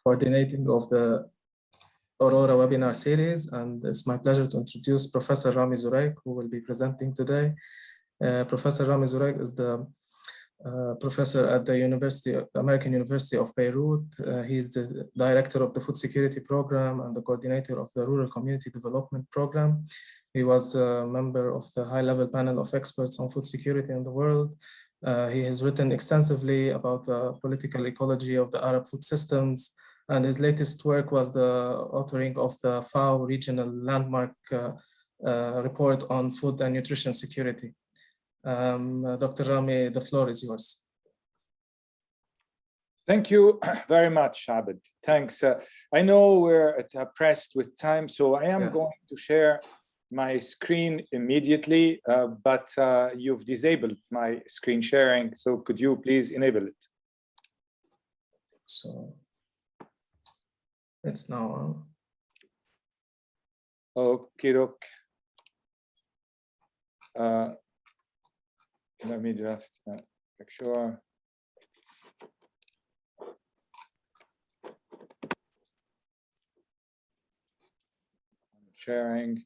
coordinating of the Aurora webinar series, and it's my pleasure to introduce Professor Rami Zurayk, who will be presenting today. Professor Rami Zurayk is the professor at the American University of Beirut. He's the director of the Food Security Program and the coordinator of the Rural Community Development Program. He was a member of the high-level panel of experts on food security in the world. He has written extensively about the political ecology of the Arab food systems, and his latest work was the authoring of the FAO regional landmark report on food and nutrition security. Dr. Rami, the floor is yours. Thank you very much, Abed. Thanks. I know we're pressed with time, so I am going to share my screen immediately, but you've disabled my screen sharing, so could you please enable it? So it's now on. Okay, look. Let me just make sure. Sharing.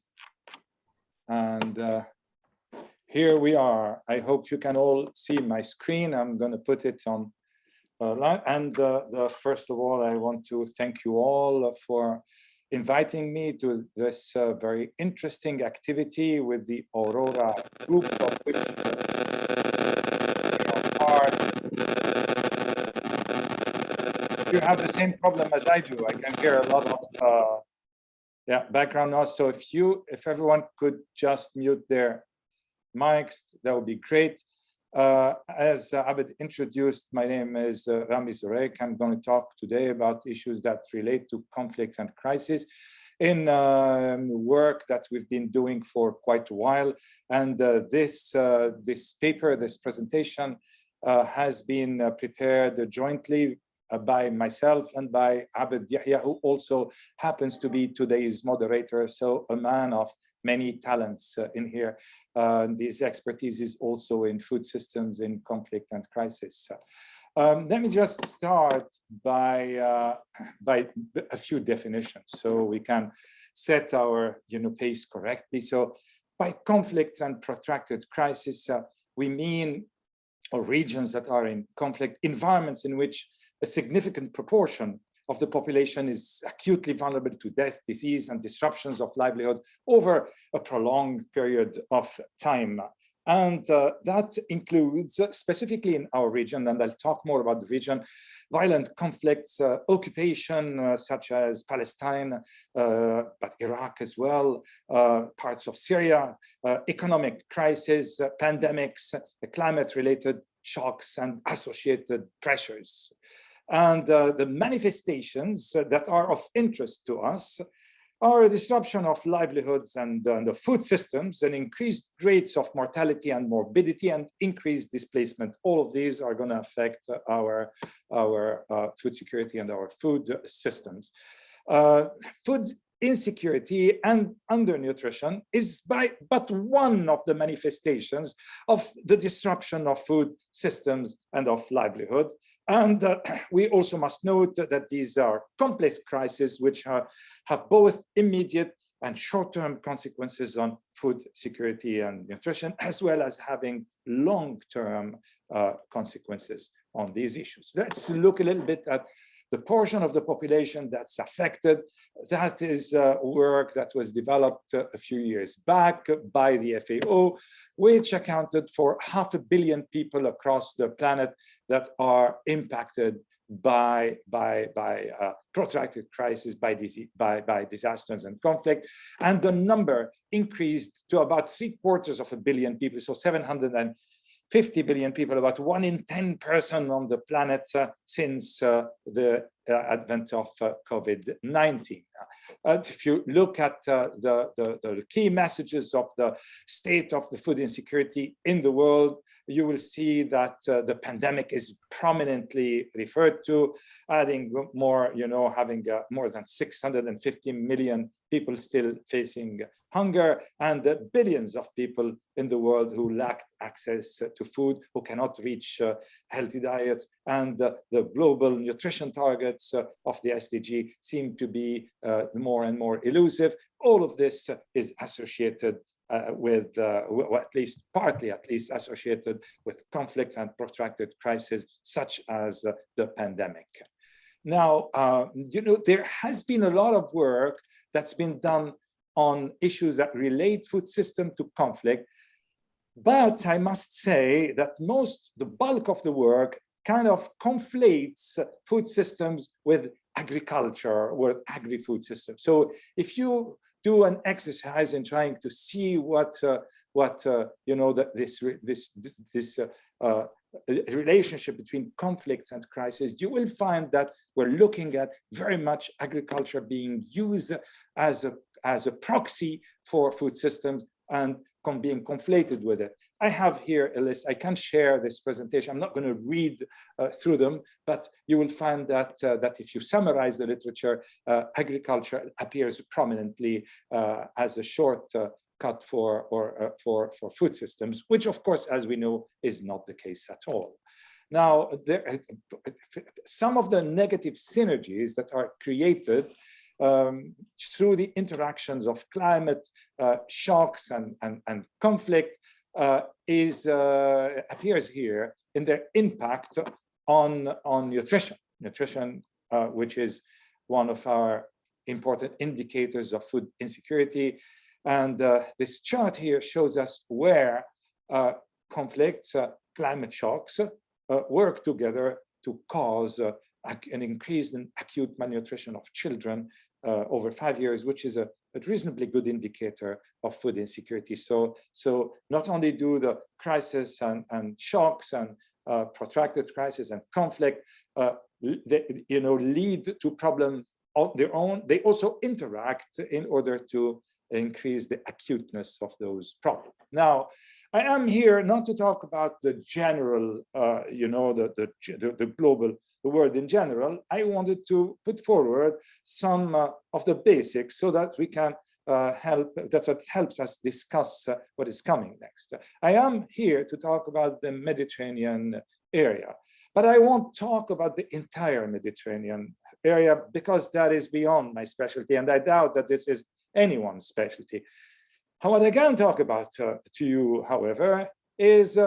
And here we are. I hope you can all see my screen. I'm going to put it on line. And first of all, I want to thank you all for inviting me to this very interesting activity with the Aurora group, of which you have the same problem as I do. I can hear a lot of background noise. So if everyone could just mute their mics, that would be great. As Abed introduced, my name is Rami Zurayk. I'm going to talk today about issues that relate to conflicts and crisis in work that we've been doing for quite a while. And this paper, this presentation, has been prepared jointly by myself and by Abed Yahya, who also happens to be today's moderator, so a man of many talents in here. This expertise is also in food systems, in conflict and crisis. Let me just start by a few definitions so we can set our pace correctly. So by conflicts and protracted crisis, we mean regions that are in conflict, environments in which a significant proportion of the population is acutely vulnerable to death, disease, and disruptions of livelihood over a prolonged period of time. And that includes, specifically in our region, and I'll talk more about the region, violent conflicts, occupation such as Palestine, but Iraq as well, parts of Syria, economic crisis, pandemics, climate-related shocks, and associated pressures. And the manifestations that are of interest to us are a disruption of livelihoods and the food systems, and increased rates of mortality and morbidity, and increased displacement. All of these are going to affect our food security and our food systems. Food insecurity and undernutrition is but one of the manifestations of the disruption of food systems and of livelihood. And we also must note that these are complex crises which have both immediate and short-term consequences on food security and nutrition, as well as having long-term consequences on these issues. Let's look a little bit at the portion of the population that's affected. That is work that was developed a few years back by the FAO, which accounted for 500 million people across the planet that are impacted by protracted crisis, by disasters and conflict. And the number increased to about 750 million people, so 750 billion people, about 1 in 10 person on the planet since the advent of COVID-19. If you look at the key messages of the state of the food insecurity in the world, you will see that the pandemic is prominently referred to, adding more, having more than 650 million people still facing hunger, and billions of people in the world who lack access to food, who cannot reach healthy diets, and the global nutrition target targets of the SDG seem to be more and more elusive. All of this is associated with, or at least partly associated with conflicts and protracted crises such as the pandemic. Now, there has been a lot of work that's been done on issues that relate food system to conflict. But I must say that the bulk of the work kind of conflates food systems with agriculture, with agri-food systems. So if you do an exercise in trying to see what this relationship between conflicts and crises, you will find that we're looking at very much agriculture being used as a proxy for food systems and being conflated with it. I have here a list. I can share this presentation. I'm not going to read through them, but you will find that if you summarize the literature, agriculture appears prominently as a shortcut for food systems, which of course, as we know, is not the case at all. Now, some of the negative synergies that are created through the interactions of climate shocks and conflict appears here in their impact on nutrition. Nutrition, which is one of our important indicators of food insecurity. And this chart here shows us where conflicts, climate shocks work together to cause an increase in acute malnutrition of children over 5 years, which is a reasonably good indicator of food insecurity. So not only do the crisis and shocks and protracted crisis and conflict lead to problems of their own, they also interact in order to increase the acuteness of those problems. Now, I am here not to talk about the general, the global, the world in general. I wanted to put forward some of the basics so that we can that's what helps us discuss what is coming next. I am here to talk about the Mediterranean area, but I won't talk about the entire Mediterranean area because that is beyond my specialty, and I doubt that this is anyone's specialty. What I can talk about to you, however, is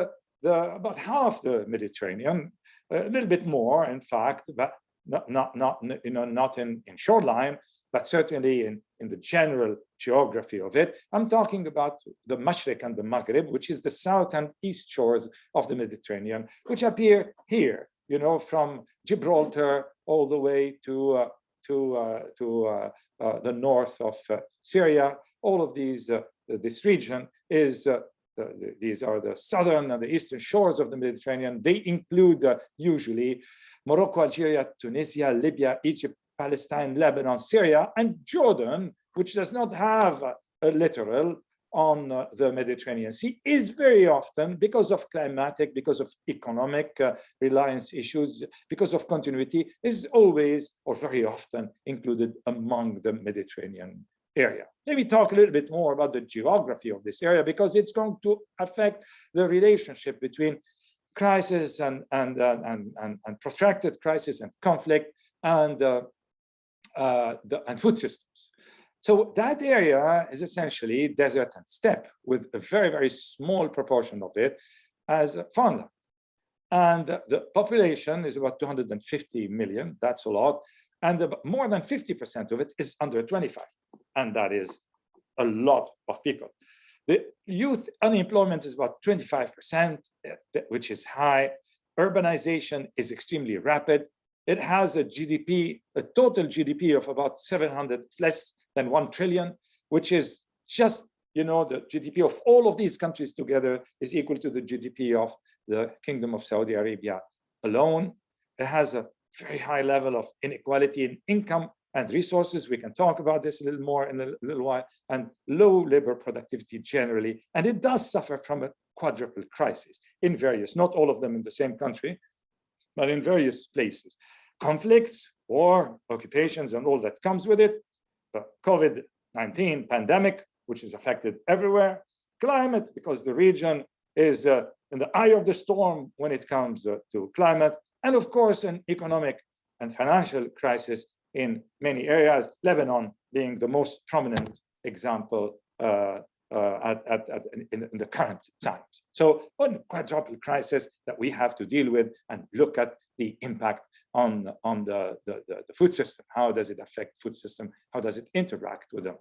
about half the Mediterranean, a little bit more, in fact, but not in shoreline, but certainly in the general geography of it. I'm talking about the Mashriq and the Maghreb, which is the south and east shores of the Mediterranean, which appear here, from Gibraltar all the way to the north of Syria. All of this region is these are the southern and the eastern shores of the Mediterranean. They include usually Morocco, Algeria, Tunisia, Libya, Egypt, Palestine, Lebanon, Syria, and Jordan, which does not have a littoral on the Mediterranean Sea, is very often, because of climatic, because of economic reliance issues, because of continuity, is always or very often included among the Mediterranean area. Let me talk a little bit more about the geography of this area, because it's going to affect the relationship between crisis and protracted crisis and conflict and food systems. So that area is essentially desert and steppe, with a very, very small proportion of it as farmland. And the population is about 250 million, that's a lot. And more than 50% of it is under 25. And that is a lot of people. The youth unemployment is about 25%, which is high. Urbanization is extremely rapid. It has a GDP, a total GDP of about 700, less than 1 trillion, which is just, the GDP of all of these countries together is equal to the GDP of the Kingdom of Saudi Arabia alone. It has a very high level of inequality in income and resources. We can talk about this a little more in a little while, and low labor productivity generally. And it does suffer from a quadruple crisis in various, not all of them in the same country, but in various places. Conflicts, war, occupations, and all that comes with it. The COVID-19 pandemic, which is affected everywhere. Climate, because the region is in the eye of the storm when it comes to climate. And of course, an economic and financial crisis in many areas, Lebanon being the most prominent example in the current times. So one quadruple crisis that we have to deal with and look at the impact on the food system. How does it affect food system? How does it interact with them?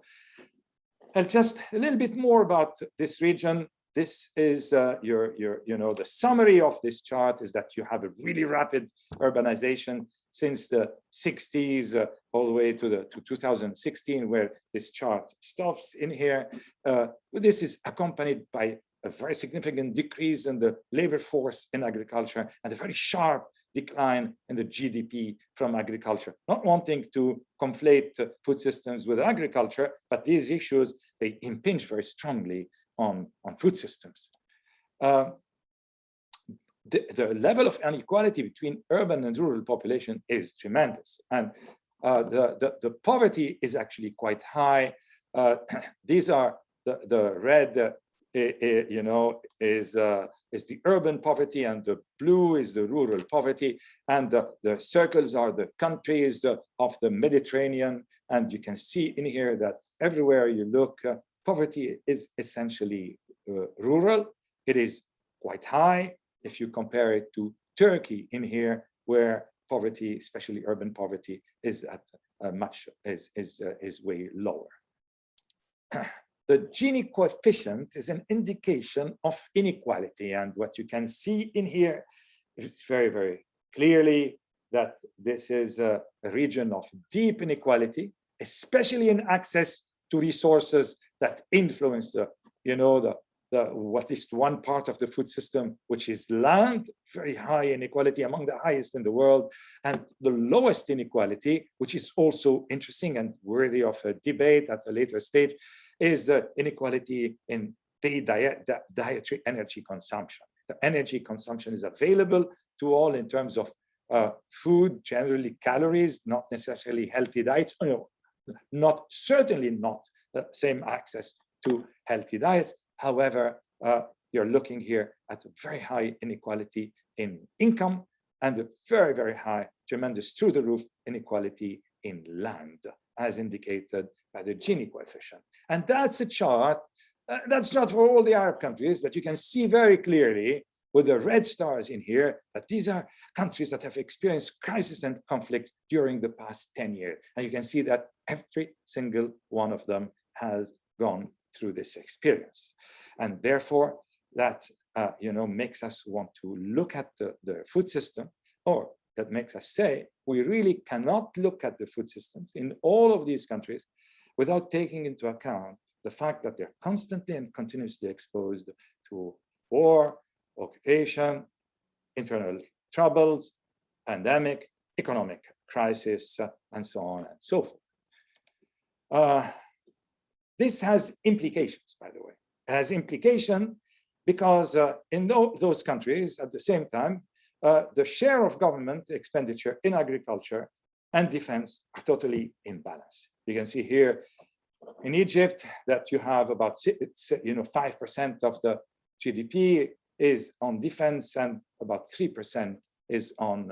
And just a little bit more about this region. This is the summary of this chart is that you have a really rapid urbanization since the 60s all the way to 2016, where this chart stops in here. This is accompanied by a very significant decrease in the labor force in agriculture and a very sharp decline in the GDP from agriculture. Not wanting to conflate food systems with agriculture, but these issues, they impinge very strongly on food systems. The level of inequality between urban and rural population is tremendous. And the poverty is actually quite high. These are the red, is the urban poverty, and the blue is the rural poverty. And the circles are the countries of the Mediterranean. And you can see in here that everywhere you look, poverty is essentially rural. It is quite high if you compare it to Turkey in here, where poverty, especially urban poverty, is at is way lower. The Gini coefficient is an indication of inequality, and what you can see in here is very, very clearly that this is a region of deep inequality, especially in access to resources that influence at least one part of the food system, which is land, very high inequality, among the highest in the world, and the lowest inequality, which is also interesting and worthy of a debate at a later stage, is inequality in dietary energy consumption. The energy consumption is available to all in terms of food, generally calories, not necessarily healthy diets, certainly not the same access to healthy diets. However, you're looking here at a very high inequality in income and a very, very high, tremendous through-the-roof inequality in land, as indicated by the Gini coefficient. And that's a chart, that's not for all the Arab countries, but you can see very clearly with the red stars in here that these are countries that have experienced crisis and conflict during the past 10 years. And you can see that every single one of them has gone through this experience. And therefore, that makes us want to look at the food system, or that makes us say we really cannot look at the food systems in all of these countries without taking into account the fact that they're constantly and continuously exposed to war, occupation, internal troubles, pandemic, economic crisis, and so on and so forth. This has implications, by the way. It has implication because in those countries, at the same time, the share of government expenditure in agriculture and defense are totally in balance. You can see here in Egypt that you have about 5% of the GDP is on defense, and about 3% is on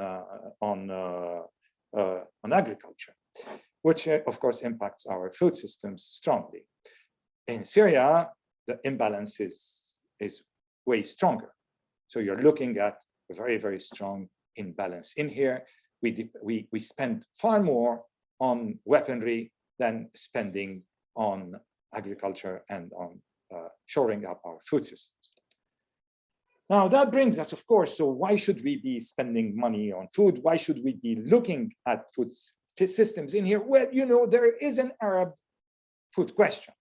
agriculture, which of course impacts our food systems strongly. In Syria, the imbalance is way stronger. So you're looking at a very, very strong imbalance in here. We spend far more on weaponry than spending on agriculture and on shoring up our food systems. Now that brings us, of course, so why should we be spending money on food? Why should we be looking at food systems in here? Well, there is an Arab food question,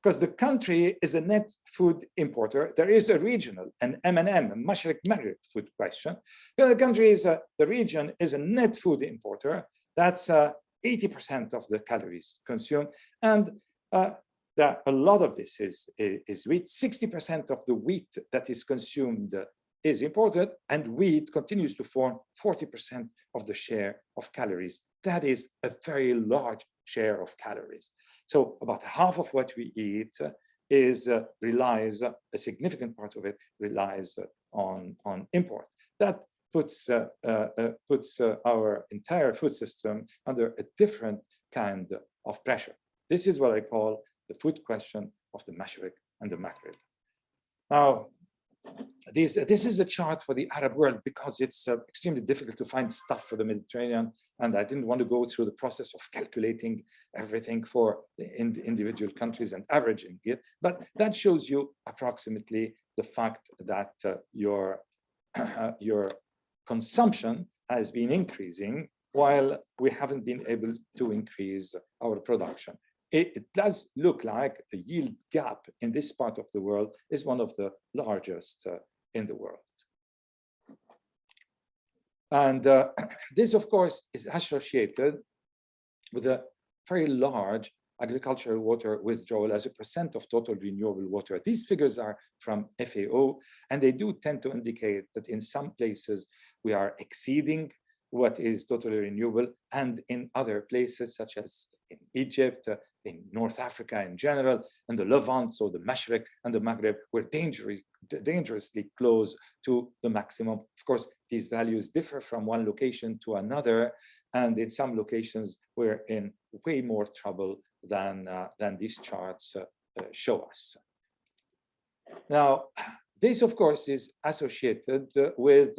because the country is a net food importer. There is a regional, an M&M, a Mashriq Maghreb food question. The country the region is a net food importer. That's 80% of the calories consumed. And a lot of this is wheat. 60% of the wheat that is consumed is imported, and wheat continues to form 40% of the share of calories. That is a very large share of calories. So about half of what we eat relies, a significant part of it relies on import. That puts our entire food system under a different kind of pressure. This is what I call the food question of the Mashriq and the Maghreb. Now, this is a chart for the Arab world because it's extremely difficult to find stuff for the Mediterranean, and I didn't want to go through the process of calculating everything for the individual countries and averaging it, but that shows you approximately the fact that your consumption has been increasing while we haven't been able to increase our production. It does look like the yield gap in this part of the world is one of the largest in the world. And this, of course, is associated with a very large agricultural water withdrawal as a percent of total renewable water. These figures are from FAO, and they do tend to indicate that in some places we are exceeding what is totally renewable, and in other places, such as in Egypt, in North Africa in general, and the Levant, so the Mashriq and the Maghreb, we're dangerously close to the maximum. Of course, these values differ from one location to another, and in some locations, we're in way more trouble than these charts show us. Now, this, of course, is associated with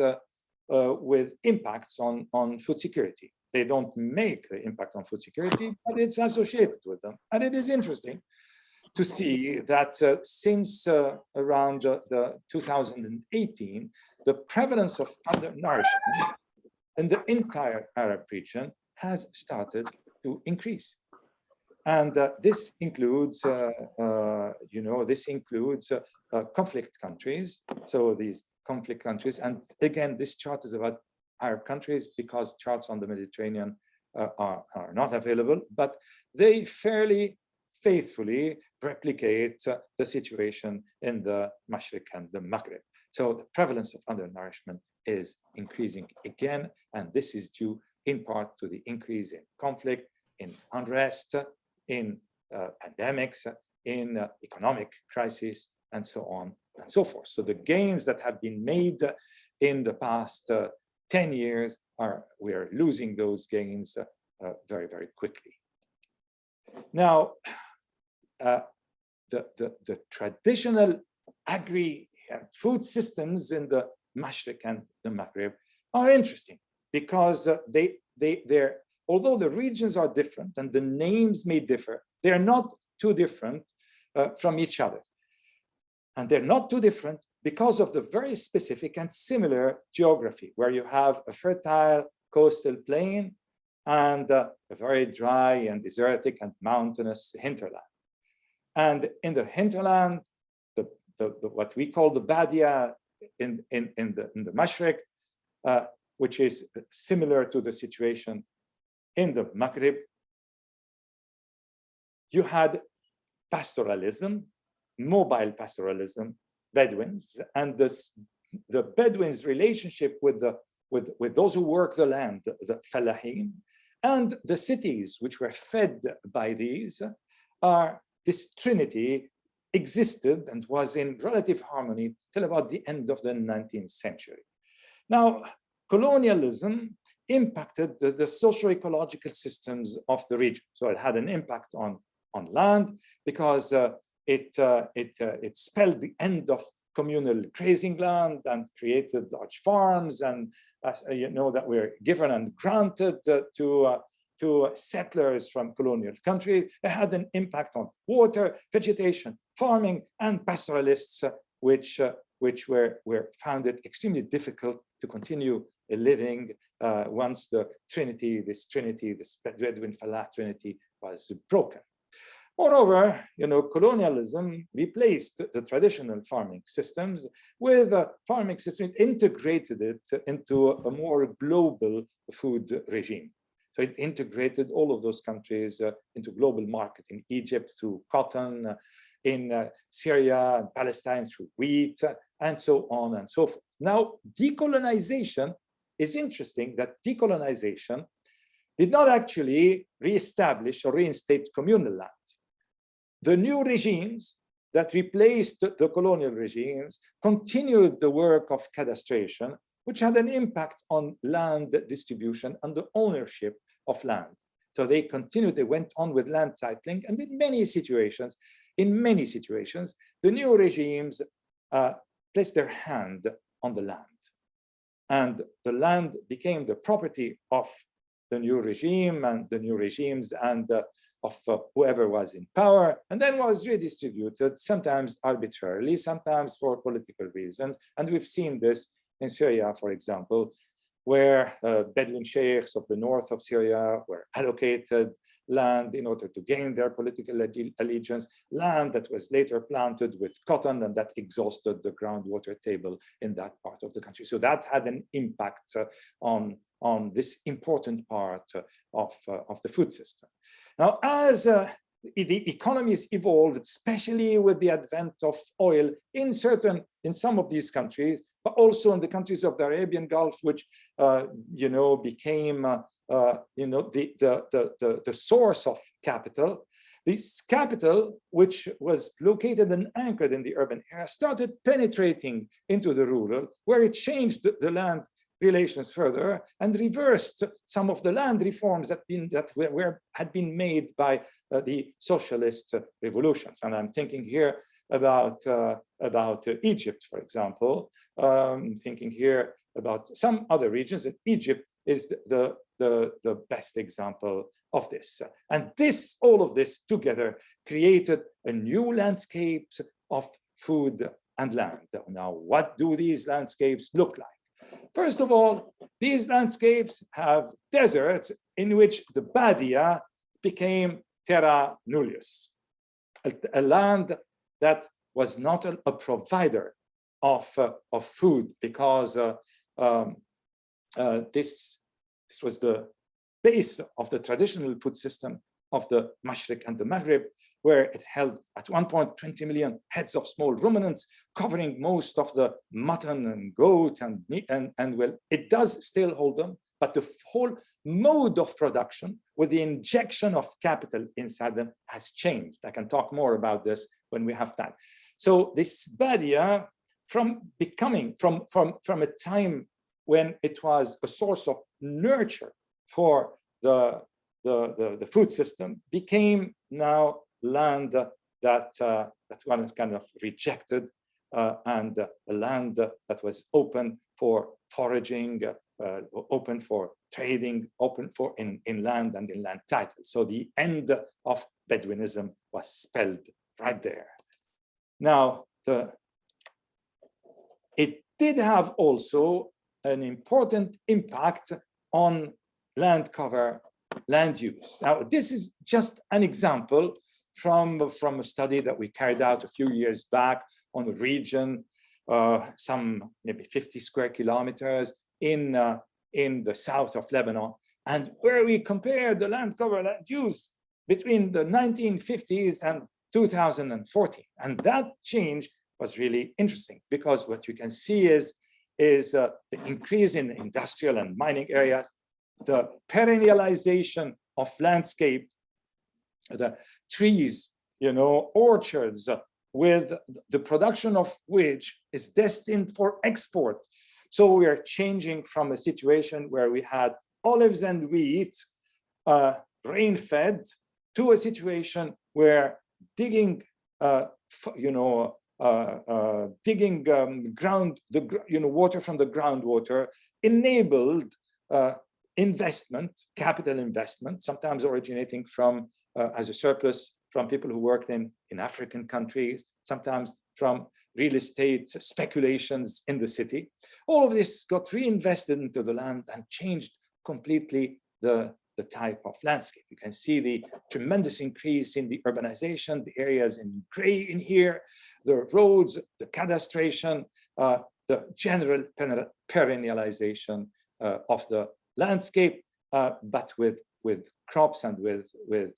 impacts on food security. They don't make the impact on food security, but it's associated with them. And it is interesting to see that since around the 2018, the prevalence of undernourishment in the entire Arab region has started to increase. And this includes, conflict countries. So these conflict countries, and again, this chart is about Arab countries because charts on the Mediterranean are not available, but they fairly faithfully replicate the situation in the Mashriq and the Maghreb. So the prevalence of undernourishment is increasing again, and this is due in part to the increase in conflict, in unrest, in pandemics, in economic crisis, and so on and so forth. So the gains that have been made in the past 10 years, we are losing those gains very, very quickly. Now, the traditional agri and food systems in the Mashriq and the Maghreb are interesting because they're, although the regions are different and the names may differ, they're not too different from each other. And they're not too different because of the very specific and similar geography, where you have a fertile coastal plain and a very dry and desertic and mountainous hinterland. And in the hinterland, what we call the Badia in the Mashriq, which is similar to the situation in the Maghreb, you had pastoralism, mobile pastoralism, Bedouins, and the Bedouins' relationship with those who work the land, the Fallahim, and the cities which were fed by these, this trinity existed and was in relative harmony till about the end of the 19th century. Now, colonialism impacted the socio-ecological systems of the region. So it had an impact on land because it spelled the end of communal grazing land and created large farms, and that were given and granted to settlers from colonial countries. It had an impact on water, vegetation, farming, and pastoralists, which found it extremely difficult to continue living once this Bedouin Fallah trinity was broken. Moreover, colonialism replaced the traditional farming systems with farming systems, integrated it into a more global food regime. So it integrated all of those countries into global market, in Egypt through cotton, in Syria and Palestine through wheat, and so on and so forth. Now, decolonization is interesting that decolonization did not actually reestablish or reinstate communal lands. The new regimes that replaced the colonial regimes continued the work of cadastration which had an impact on land distribution and the ownership of land. So they continued, they went on with land titling, and in many situations, the new regimes placed their hand on the land. And the land became the property of the new regime and the new regimes and of whoever was in power, and then was redistributed, sometimes arbitrarily, sometimes for political reasons. And we've seen this in Syria, for example, where Bedouin sheikhs of the north of Syria were allocated land in order to gain their political allegiance, land that was later planted with cotton and that exhausted the groundwater table in that part of the country. So that had an impact on this important part of the food system. Now, as the economies evolved, especially with the advent of oil in some of these countries, but also in the countries of the Arabian Gulf, which became the source of capital. This capital, which was located and anchored in the urban area, started penetrating into the rural, where it changed the land relations further and reversed some of the land reforms that had been made by the socialist revolutions. And I'm thinking here about Egypt, for example, thinking here about some other regions, but Egypt is the best example of this. And all of this together created a new landscape of food and land. Now, what do these landscapes look like? First of all, these landscapes have deserts in which the Badia became Terranulus, a land that was not a provider of food, because this was the base of the traditional food system of the Mashriq and the Maghreb, where it held at one point 20 million heads of small ruminants, covering most of the mutton and goat and meat, and well, it does still hold them, but the whole mode of production with the injection of capital inside them has changed. I can talk more about this when we have time. So this Badia, from a time when it was a source of nurture for the food system, became now land that one kind of rejected, and a land that was open for foraging, open for trading, open for inland and inland titles. So the end of Bedouinism was spelled right there. Now, it did have also an important impact on land cover, land use. Now, this is just an example from a study that we carried out a few years back on a region, some maybe 50 square kilometers in the south of Lebanon, and where we compared the land cover, land use between the 1950s and 2014. And that change was really interesting, because what you can see is the increase in industrial and mining areas, the perennialization of landscape, the trees, orchards, with the production of which is destined for export. So we are changing from a situation where we had olives and wheat, rain-fed, to a situation where digging, water from the groundwater enabled investment, capital investment, sometimes originating from as a surplus from people who worked in African countries, sometimes from real estate speculations in the city. All of this got reinvested into the land and changed completely the type of landscape. You can see the tremendous increase in the urbanization, the areas in gray in here, the roads, the cadastration, the general perennialization of the landscape, but with crops and with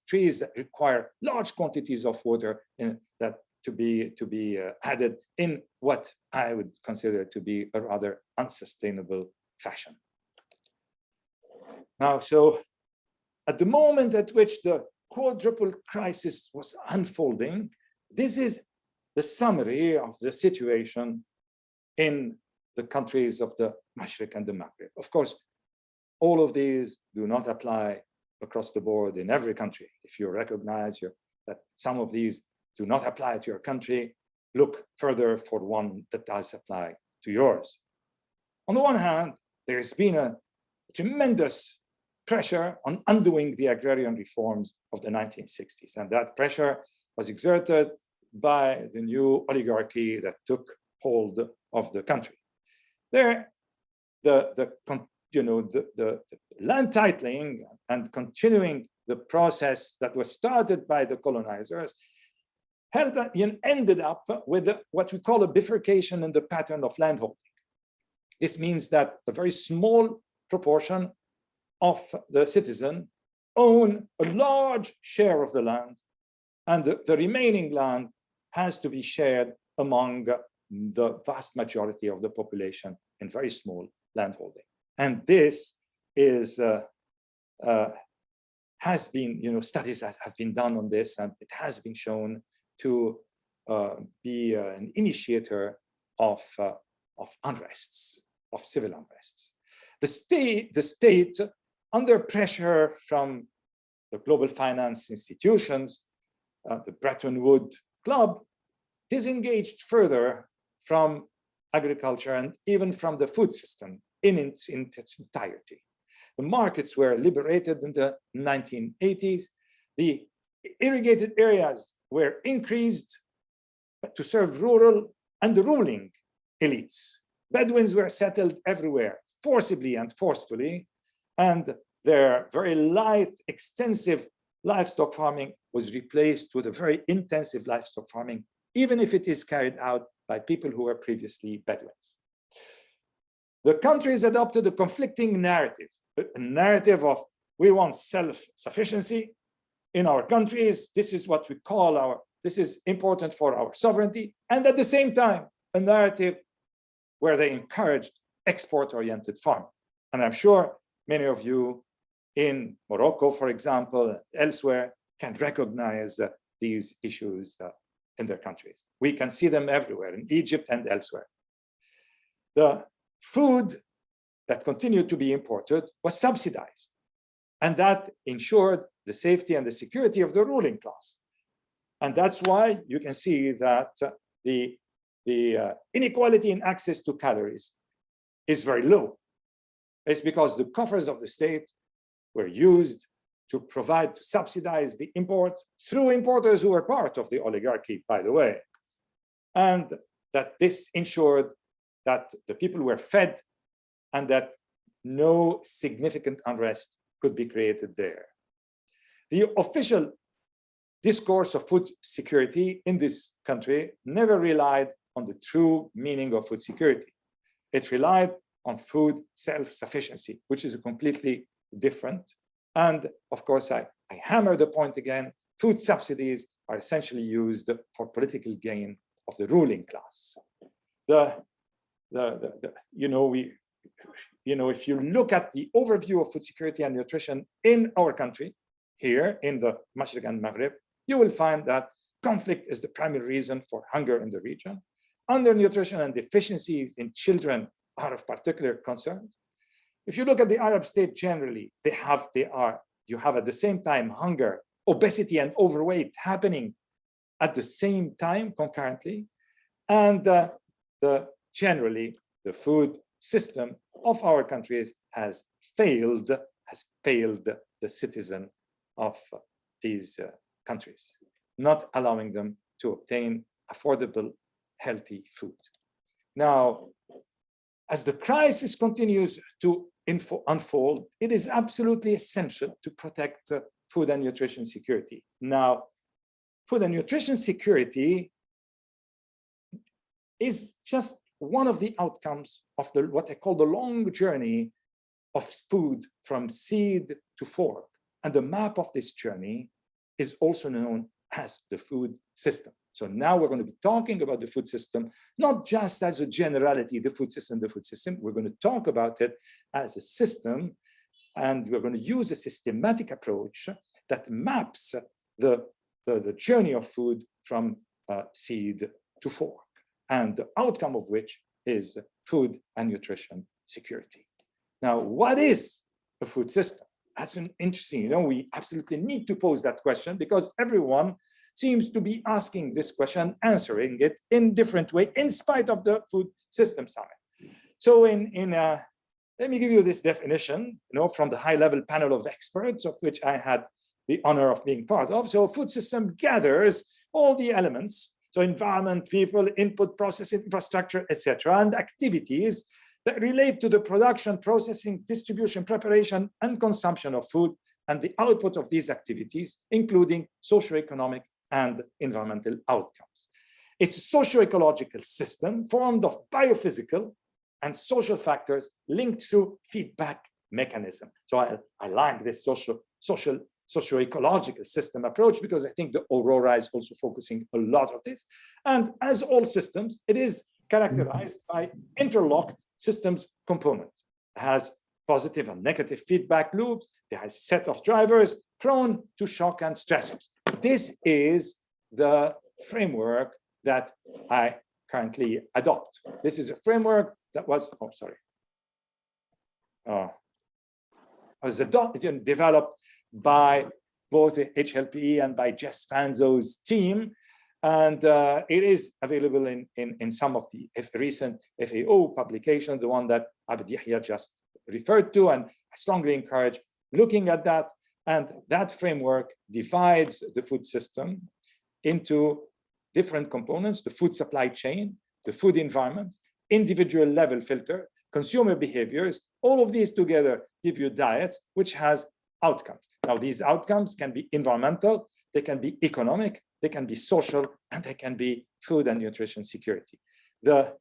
trees that require large quantities of water to be added in what I would consider to be a rather unsustainable fashion. Now, so at the moment at which the quadruple crisis was unfolding, this is the summary of the situation in the countries of the Mashriq and the Maghreb. Of course, all of these do not apply across the board in every country. If you recognize that some of these do not apply to your country, look further for one that does apply to yours. On the one hand, there's been a tremendous pressure on undoing the agrarian reforms of the 1960s. And that pressure was exerted by the new oligarchy that took hold of the country. There, the land titling and continuing the process that was started by the colonizers ended up with what we call a bifurcation in the pattern of landholding. This means that a very small proportion of the citizen own a large share of the land, and the remaining land has to be shared among the vast majority of the population in very small landholding. And this is has been, studies have been done on this, and it has been shown to be an initiator of unrests, of civil unrests. The state, under pressure from the global finance institutions, the Bretton Woods Club, disengaged further from agriculture and even from the food system in its entirety. The markets were liberated in the 1980s. The irrigated areas were increased to serve rural and the ruling elites. Bedouins were settled everywhere, forcibly and forcefully, and their very light, extensive livestock farming was replaced with a very intensive livestock farming, even if it is carried out by people who were previously Bedouins. The countries adopted a conflicting narrative, a narrative of we want self-sufficiency in our countries. This is what we call this is important for our sovereignty. And at the same time, a narrative where they encouraged export-oriented farming. And I'm sure many of you in Morocco, for example, elsewhere, can recognize these issues in their countries. We can see them everywhere, in Egypt and elsewhere. The food that continued to be imported was subsidized, and that ensured the safety and the security of the ruling class. And that's why you can see that the inequality in access to calories is very low. It's because the coffers of the state were used to subsidize the import through importers who were part of the oligarchy, by the way. And that this ensured that the people were fed and that no significant unrest could be created there. The official discourse of food security in this country never relied on the true meaning of food security. It relied on food self-sufficiency, which is completely different. And of course, I hammer the point again, food subsidies are essentially used for political gain of the ruling class. If you look at the overview of food security and nutrition in our country, here in the Mashriq and Maghreb, you will find that conflict is the primary reason for hunger in the region. Undernutrition and deficiencies in children are of particular concern. If you look at the Arab state generally, you have at the same time hunger, obesity, and overweight happening at the same time concurrently. And generally, the food system of our countries has failed the citizen of these countries, not allowing them to obtain affordable, healthy food. Now, as the crisis continues to unfold, it is absolutely essential to protect food and nutrition security. Now, food and nutrition security is just one of the outcomes of what I call the long journey of food from seed to fork. And the map of this journey is also known as the food system. So now we're going to be talking about the food system, not just as a generality, the food system. We're going to talk about it as a system, and we're going to use a systematic approach that maps the journey of food from seed to fork, and the outcome of which is food and nutrition security. Now, what is a food system? That's an interesting, we absolutely need to pose that question because everyone seems to be asking this question, answering it in different way, in spite of the Food System Summit. So let me give you this definition, from the high-level panel of experts of which I had the honor of being part of. So a food system gathers all the elements, so environment, people, input, process, infrastructure, etc., and activities that relate to the production, processing, distribution, preparation, and consumption of food, and the output of these activities, including socio-economic and environmental outcomes. It's a socio-ecological system formed of biophysical and social factors linked through feedback mechanism. So I like this socio-ecological system approach because I think the Aurora is also focusing a lot of this. And as all systems, it is characterized by interlocked systems components. It has positive and negative feedback loops. It has a set of drivers prone to shock and stressors. This is the framework that I currently adopt. This is a framework that was, developed by both the HLPE and by Jess Fanzo's team. And it is available in some of the recent FAO publications, the one that Abd Yahya just referred to, and I strongly encourage looking at that. And that framework divides the food system into different components: the food supply chain, the food environment, individual level filter, consumer behaviors. All of these together give you diets, which has outcomes. Now, these outcomes can be environmental, they can be economic, they can be social, and they can be food and nutrition security. The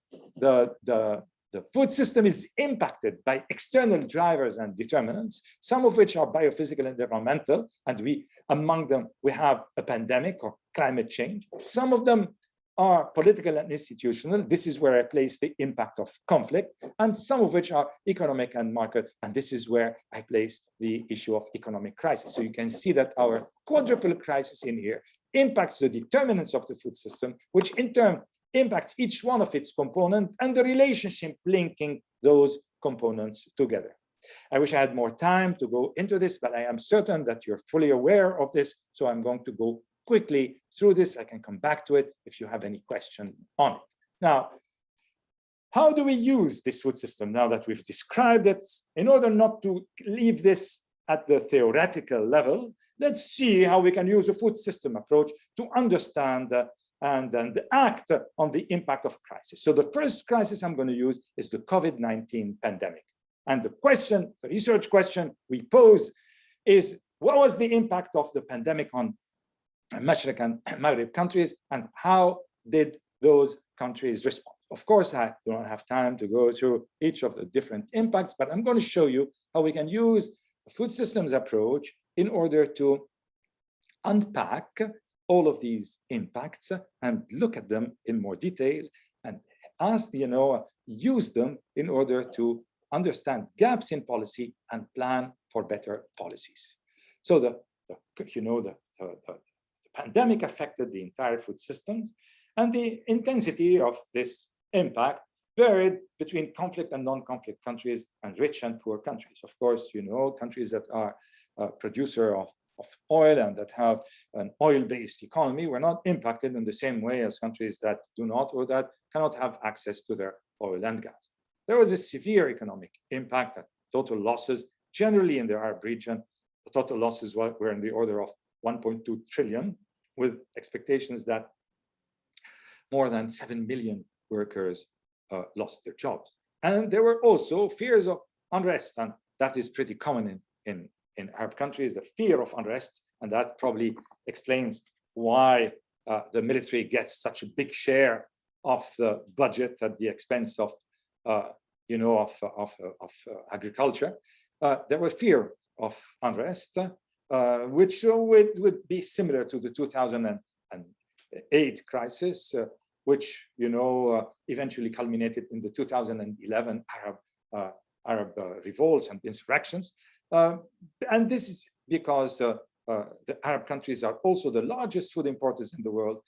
food system is impacted by external drivers and determinants, some of which are biophysical and environmental, and among them, we have a pandemic or climate change. Some of them are political and institutional. This is where I place the impact of conflict, and some of which are economic and market, and this is where I place the issue of economic crisis. So you can see that our quadruple crisis in here impacts the determinants of the food system, which in turn impacts each one of its components and the relationship linking those components together. I wish I had more time to go into this, but I am certain that you're fully aware of this, so I'm going to go quickly through this. I can come back to it if you have any question on it. Now, how do we use this food system now that we've described it? In order not to leave this at the theoretical level, let's see how we can use a food system approach to understand and act on the impact of crisis. So the first crisis I'm going to use is the COVID-19 pandemic. And the question, the research question we pose is, what was the impact of the pandemic on Mashriq and Maghreb countries, and how did those countries respond? Of course, I do not have time to go through each of the different impacts, but I'm going to show you how we can use a food systems approach in order to unpack all of these impacts and look at them in more detail and use them in order to understand gaps in policy and plan for better policies. So the pandemic affected the entire food systems, and the intensity of this impact varied between conflict and non-conflict countries and rich and poor countries. Of course, countries that are a producer of oil and that have an oil-based economy were not impacted in the same way as countries that do not or that cannot have access to their oil and gas. There was a severe economic impact, total losses, generally in the Arab region. The total losses were in the order of 1.2 trillion, with expectations that more than 7 million workers lost their jobs. And there were also fears of unrest, and that is pretty common in Arab countries, the fear of unrest, and that probably explains why the military gets such a big share of the budget at the expense of agriculture. There was fear of unrest, which would be similar to the 2008 crisis, which eventually culminated in the 2011 Arab revolts and insurrections. And this is because the Arab countries are also the largest food importers in the world,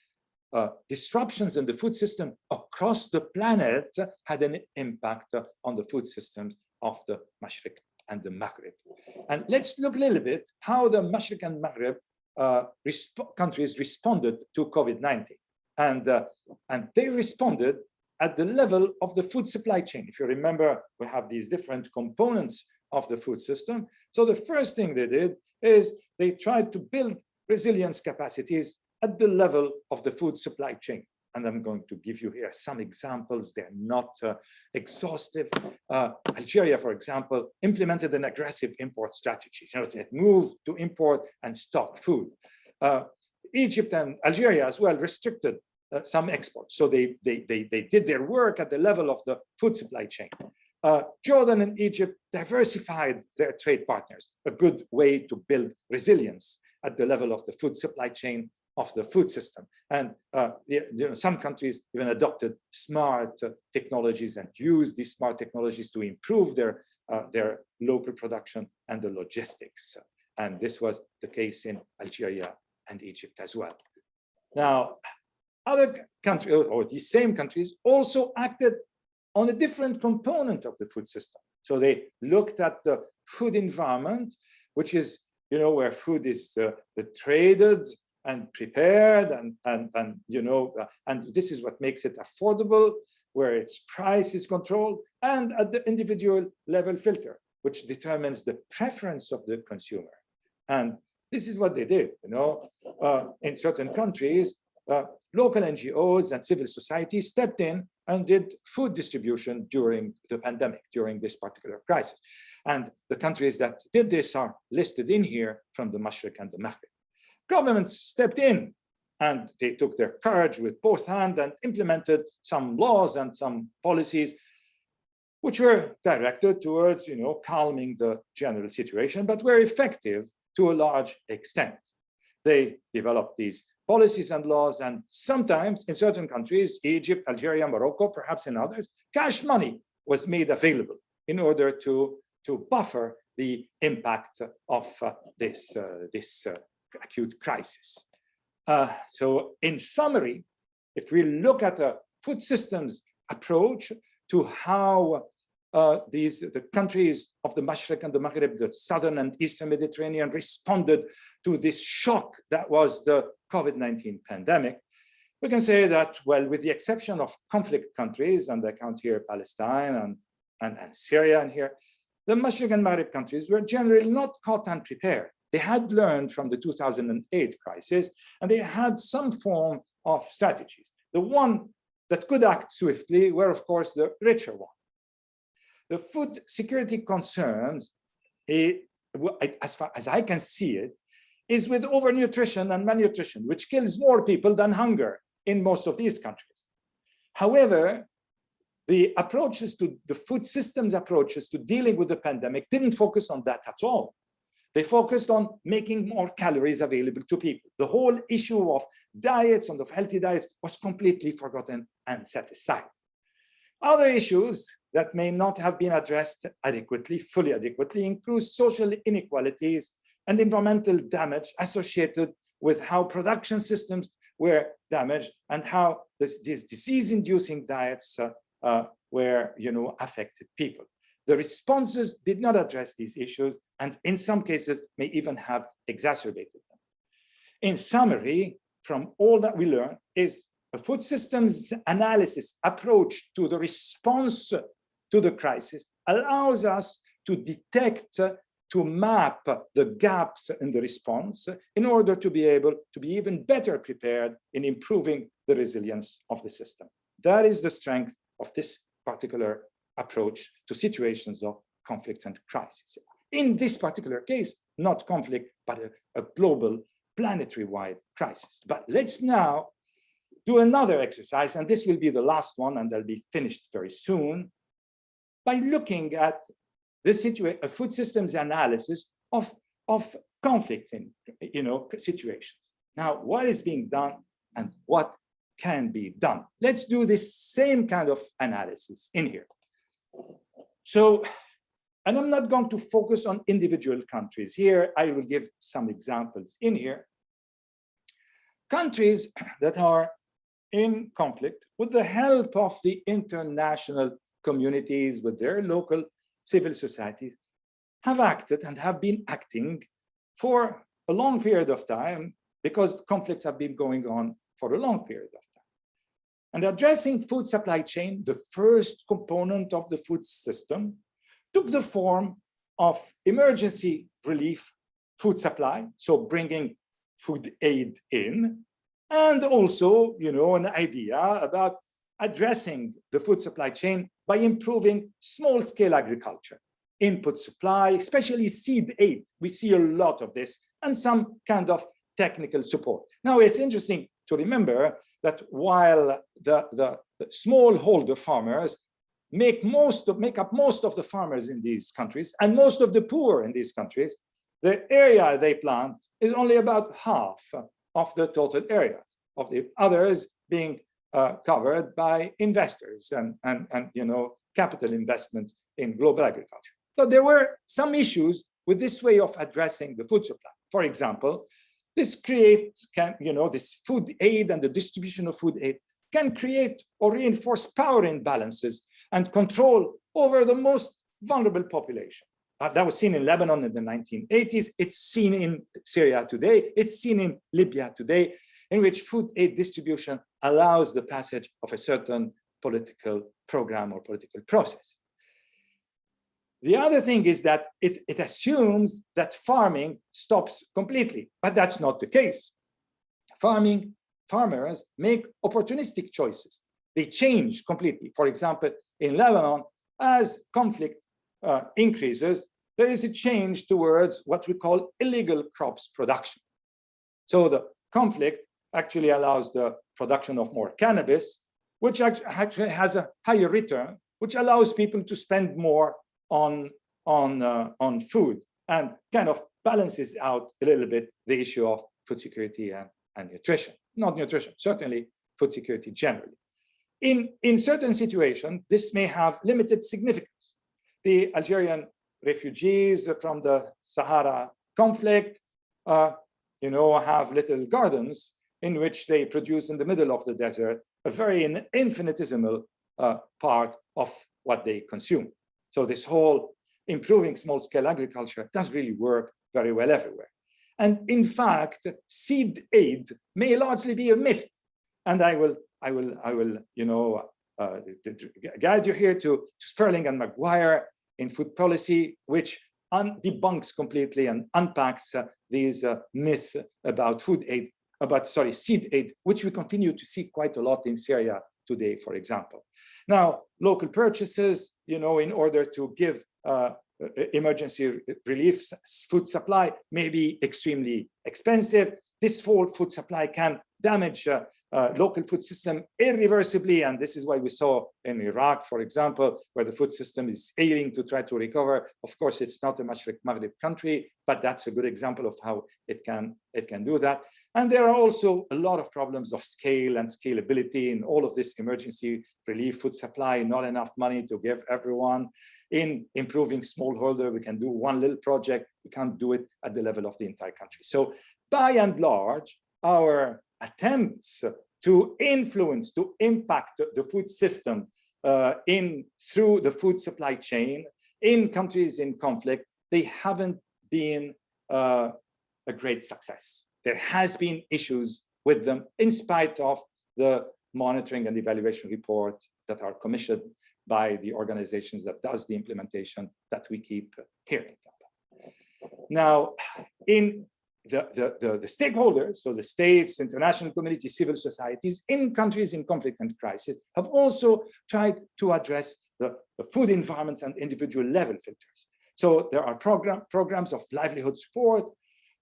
disruptions in the food system across the planet had an impact on the food systems of the Mashriq and the Maghreb. And let's look a little bit how the Mashriq and Maghreb countries responded to COVID-19. And they responded at the level of the food supply chain. If you remember, we have these different components of the food system. So the first thing they did is they tried to build resilience capacities at the level of the food supply chain. And I'm going to give you here some examples. They're not exhaustive. Algeria, for example, implemented an aggressive import strategy. You know, it moved to import and stock food. Egypt and Algeria as well restricted some exports. So they did their work at the level of the food supply chain. Jordan and Egypt diversified their trade partners, a good way to build resilience at the level of the food supply chain of the food system. And some countries even adopted smart technologies and used these smart technologies to improve their local production and the logistics. And this was the case in Algeria and Egypt as well. Now, other countries, or these same countries, also acted on a different component of the food system. So they looked at the food environment, which is, you know, where food is traded and prepared, and this is what makes it affordable, where its price is controlled, and at the individual level filter, which determines the preference of the consumer. And this is what they did, you know, in certain countries, local NGOs and civil society stepped in and did food distribution during the pandemic, during this particular crisis. And the countries that did this are listed in here from the Mashriq and the Maghreb. Governments stepped in and they took their courage with both hands and implemented some laws and some policies which were directed towards, you know, calming the general situation, but were effective to a large extent. They developed these policies and laws, and sometimes in certain countries, Egypt, Algeria, Morocco, perhaps in others, cash money was made available in order to buffer the impact of this acute crisis. So in summary, if we look at a food systems approach to how the countries of the Mashriq and the Maghreb, the southern and eastern Mediterranean, responded to this shock that was the COVID-19 pandemic, we can say that, well, with the exception of conflict countries, and I count here Palestine and Syria and here, the Mashriq and Maghreb countries were generally not caught unprepared. They had learned from the 2008 crisis, and they had some form of strategies. The one that could act swiftly were, of course, the richer one. The food security concerns, as far as I can see it, is with overnutrition and malnutrition, which kills more people than hunger in most of these countries. However, the approaches to the food systems approaches to dealing with the pandemic didn't focus on that at all. They focused on making more calories available to people. The whole issue of diets and of healthy diets was completely forgotten and set aside. Other issues that may not have been addressed adequately, fully adequately, include social inequalities and environmental damage associated with how production systems were damaged and how these disease-inducing diets were, you know, affected people. The responses did not address these issues, and in some cases may even have exacerbated them. In summary, from all that we learn is a food systems analysis approach to the response to the crisis allows us to detect, to map the gaps in the response in order to be able to be even better prepared in improving the resilience of the system. That is the strength of this particular approach to situations of conflict and crisis. In this particular case, not conflict, but a global planetary-wide crisis. But let's now do another exercise, and this will be the last one, and they'll be finished very soon, by looking at the a food systems analysis of conflicts in, you know, situations. Now, what is being done and what can be done? Let's do this same kind of analysis in here. So, and I'm not going to focus on individual countries here. I will give some examples in here. Countries that are in conflict, with the help of the international communities, with their local civil societies, have acted and have been acting for a long period of time, because conflicts have been going on for a long period of time. And addressing food supply chain, the first component of the food system, took the form of emergency relief food supply, so bringing food aid in, and also, an idea about addressing the food supply chain by improving small-scale agriculture, input supply, especially seed aid. We see a lot of this, and some kind of technical support. Now, it's interesting to remember that while the smallholder farmers make up most of the farmers in these countries and most of the poor in these countries, the area they plant is only about half of the total area, of the others being covered by investors and capital investments in global agriculture. So there were some issues with this way of addressing the food supply. For example, this food aid and the distribution of food aid can create or reinforce power imbalances and control over the most vulnerable population. That was seen in Lebanon in the 1980s. It's seen in Syria today. It's seen in Libya today, in which food aid distribution allows the passage of a certain political program or political process. The other thing is that it assumes that farming stops completely, but that's not the case. Farmers make opportunistic choices. They change completely. For example, in Lebanon, as conflict increases, there is a change towards what we call illegal crops production. So the conflict actually allows the production of more cannabis, which actually has a higher return, which allows people to spend more on food, and kind of balances out a little bit the issue of food security and nutrition. Not nutrition, certainly food security generally. In certain situations, this may have limited significance. The Algerian refugees from the Sahara conflict, have little gardens in which they produce in the middle of the desert a very infinitesimal part of what they consume. So this whole improving small-scale agriculture does really work very well everywhere. And in fact, seed aid may largely be a myth. And I will guide you here to Sperling and Maguire in Food Policy, which debunks completely and unpacks these myths about seed aid, which we continue to see quite a lot in Syria today, for example. Now, local purchases, in order to give emergency relief food supply may be extremely expensive. This food supply can damage local food system irreversibly, and this is why we saw in Iraq, for example, where the food system is ailing to try to recover. Of course, it's not a Maghreb country, but that's a good example of how it can do that. And there are also a lot of problems of scale and scalability in all of this emergency relief food supply, not enough money to give everyone. In improving smallholder, we can do one little project, we can't do it at the level of the entire country. So by and large, our attempts to influence, to impact the food system through the food supply chain in countries in conflict, they haven't been a great success. There has been issues with them in spite of the monitoring and evaluation report that are commissioned by the organizations that does the implementation that we keep hearing about. Now, in the stakeholders, so the states, international community, civil societies in countries in conflict and crisis have also tried to address the food environments and individual level filters. So there are programs of livelihood support,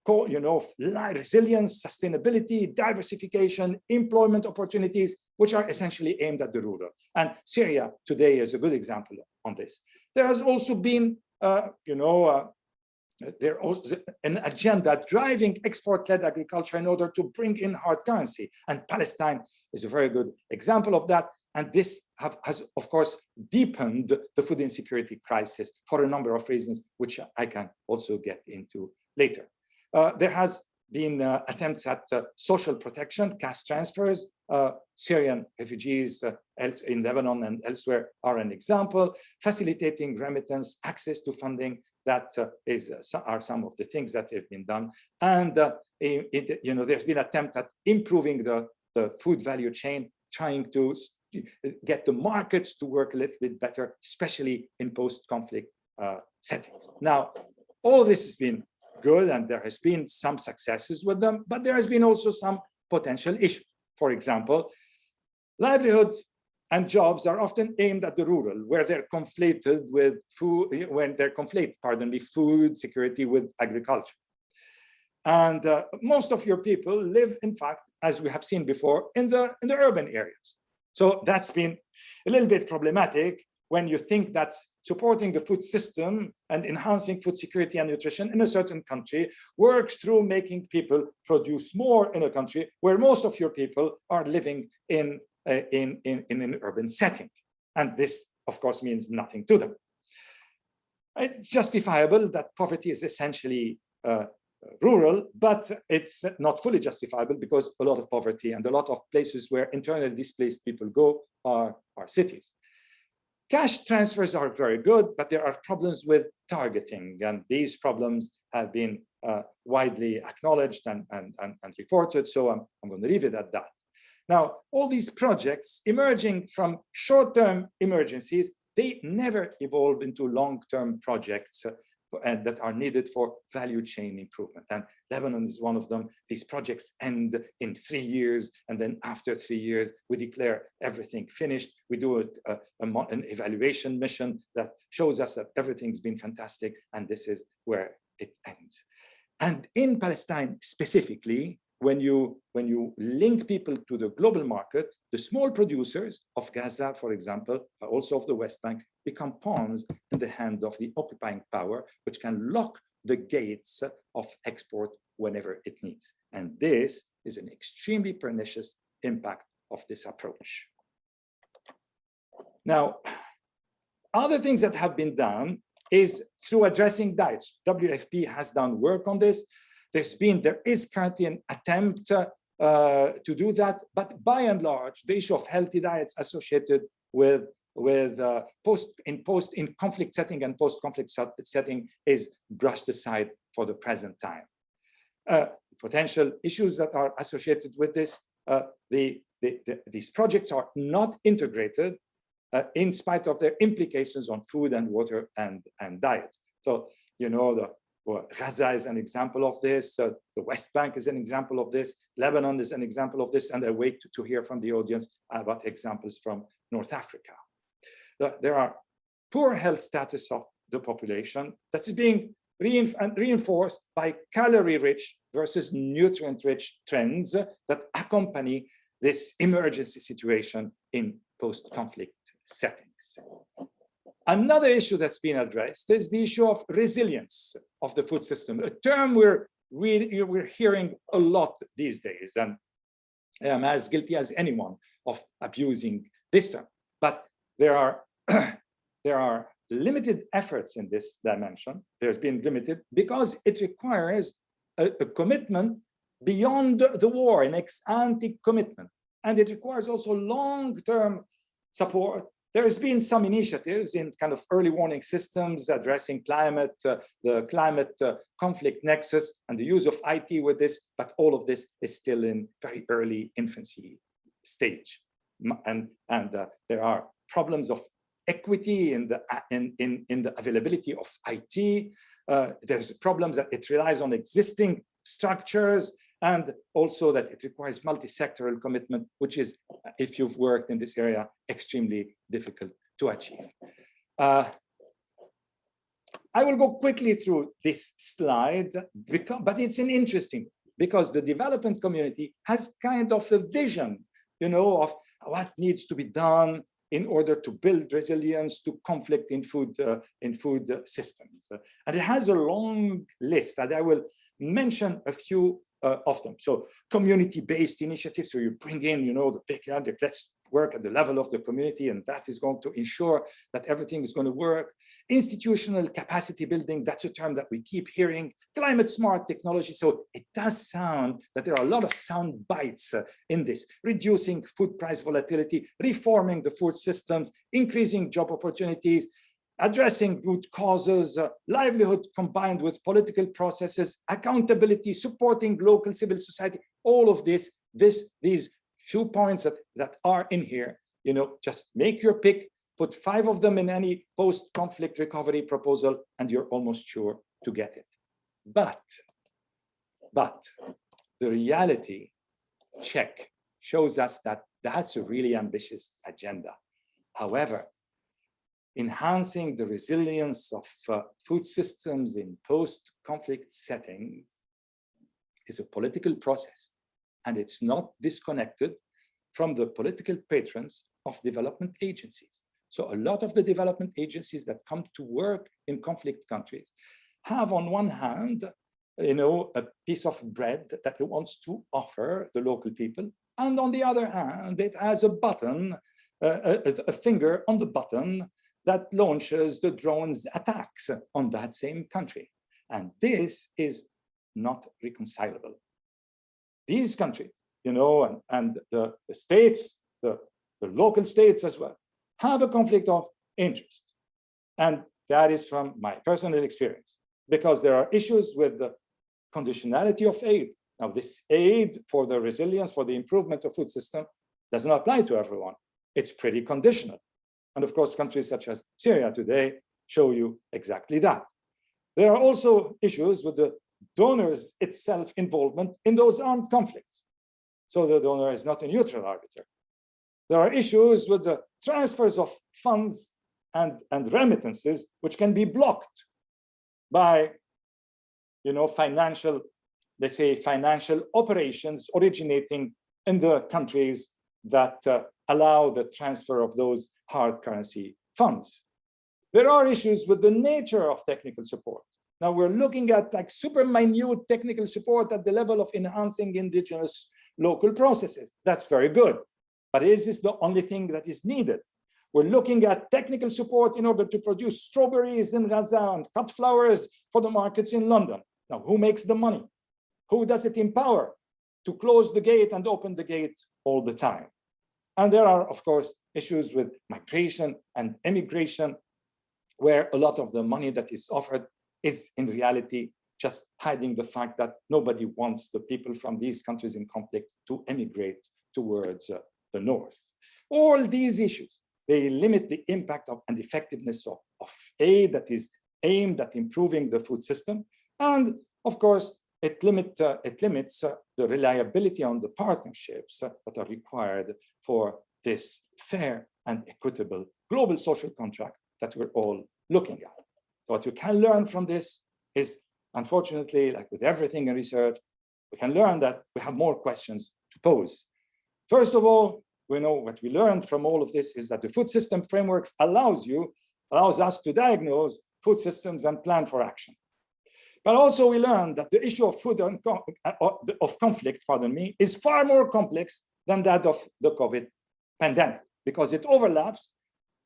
resilience, sustainability, diversification, employment opportunities, which are essentially aimed at the rural. And Syria today is a good example on this. There has also been, there also an agenda driving export-led agriculture in order to bring in hard currency. And Palestine is a very good example of that. And this has, of course, deepened the food insecurity crisis for a number of reasons, which I can also get into later. There has been attempts at social protection, caste transfers. Syrian refugees in Lebanon and elsewhere are an example. Facilitating remittance, access to funding, that are some of the things that have been done. And there's been attempt at improving the food value chain, trying to get the markets to work a little bit better, especially in post-conflict settings. Now, all of this has been good, and there has been some successes with them, but there has been also some potential issues. For example, livelihood and jobs are often aimed at the rural, where they're conflated with food, food security with agriculture. And most of your people live, in fact, as we have seen before, in the urban areas. So that's been a little bit problematic when you think that supporting the food system and enhancing food security and nutrition in a certain country works through making people produce more in a country where most of your people are living in an urban setting. And this, of course, means nothing to them. It's justifiable that poverty is essentially rural, but it's not fully justifiable because a lot of poverty and a lot of places where internally displaced people go are cities. Cash transfers are very good, but there are problems with targeting, and these problems have been widely acknowledged and reported, so I'm going to leave it at that. Now, all these projects emerging from short-term emergencies, they never evolve into long-term projects that are needed for value chain improvement. And Lebanon is one of them. These projects end in 3 years, and then after 3 years, we declare everything finished. We do an evaluation mission that shows us that everything's been fantastic, and this is where it ends. And in Palestine specifically, when you link people to the global market, the small producers of Gaza, for example, also of the West Bank, become pawns in the hand of the occupying power, which can lock the gates of export whenever it needs. And this is an extremely pernicious impact of this approach. Now, other things that have been done is through addressing diets. WFP has done work on this. There is currently an attempt to do that, but by and large, the issue of healthy diets associated with in conflict setting and post-conflict setting is brushed aside for the present time. Potential issues that are associated with this, these projects are not integrated in spite of their implications on food and water and diet. So, you know, Gaza is an example of this. The West Bank is an example of this. Lebanon is an example of this. And I wait to hear from the audience about examples from North Africa. There are poor health status of the population that's being reinforced by calorie-rich versus nutrient-rich trends that accompany this emergency situation in post-conflict settings. Another issue that's been addressed is the issue of resilience of the food system, a term we're hearing a lot these days, and I'm as guilty as anyone of abusing this term. But there are limited efforts in this dimension. There's been limited because it requires a commitment beyond the war, an ex-ante commitment, and it requires also long-term support. There's been some initiatives in kind of early warning systems addressing climate, the climate conflict nexus, and the use of IT with this, but all of this is still in very early infancy stage. And there are problems of equity in the availability of IT. There's problems that it relies on existing structures, and also that it requires multi-sectoral commitment, which is, if you've worked in this area, extremely difficult to achieve. I will go quickly through this slide, but it's an interesting, because the development community has kind of a vision, you know, of what needs to be done in order to build resilience to conflict in food systems. And it has a long list, and I will mention a few of them. So community-based initiatives, so you bring in, you know, the big, let's work at the level of the community, and that is going to ensure that everything is going to work. Institutional capacity building, that's a term that we keep hearing. Climate smart technology. So it does sound that there are a lot of sound bites in this. Reducing food price volatility, reforming the food systems, increasing job opportunities, addressing root causes, livelihood combined with political processes, accountability, supporting local civil society, all of this, these few points that are in here, you know, just make your pick, put 5 of them in any post-conflict recovery proposal, and you're almost sure to get it. But the reality check shows us that that's a really ambitious agenda. However, enhancing the resilience of food systems in post-conflict settings is a political process, and it's not disconnected from the political patrons of development agencies. So a lot of the development agencies that come to work in conflict countries have, on one hand, you know, a piece of bread that it wants to offer the local people, and on the other hand, it has a button, a finger on the button that launches the drones attacks on that same country. And this is not reconcilable. These countries, you know, and the states, the local states as well, have a conflict of interest. And that is from my personal experience, because there are issues with the conditionality of aid. Now, this aid for the resilience, for the improvement of food system, doesn't apply to everyone. It's pretty conditional. And of course, countries such as Syria today show you exactly that. There are also issues with the donors itself involvement in those armed conflicts. So the donor is not a neutral arbiter. There are issues with the transfers of funds and remittances, which can be blocked by, you know, financial, let's say, financial operations originating in the countries that allow the transfer of those hard currency funds. There are issues with the nature of technical support. Now we're looking at like super minute technical support at the level of enhancing indigenous local processes. That's very good. But is this the only thing that is needed? We're looking at technical support in order to produce strawberries in Gaza and cut flowers for the markets in London. Now, who makes the money? Who does it empower to close the gate and open the gate all the time? And there are, of course, issues with migration and immigration, where a lot of the money that is offered is in reality just hiding the fact that nobody wants the people from these countries in conflict to emigrate towards the north. All these issues, they limit the impact of and effectiveness of aid that is aimed at improving the food system. And of course, it limits the reliability on the partnerships that are required for this fair and equitable global social contract that we're all looking at. So what we can learn from this is, unfortunately, like with everything in research, we can learn that we have more questions to pose. First of all, we know what we learned from all of this is that the food system frameworks allows us to diagnose food systems and plan for action. But also we learned that the issue of food of conflict, is far more complex than that of the COVID pandemic, because it overlaps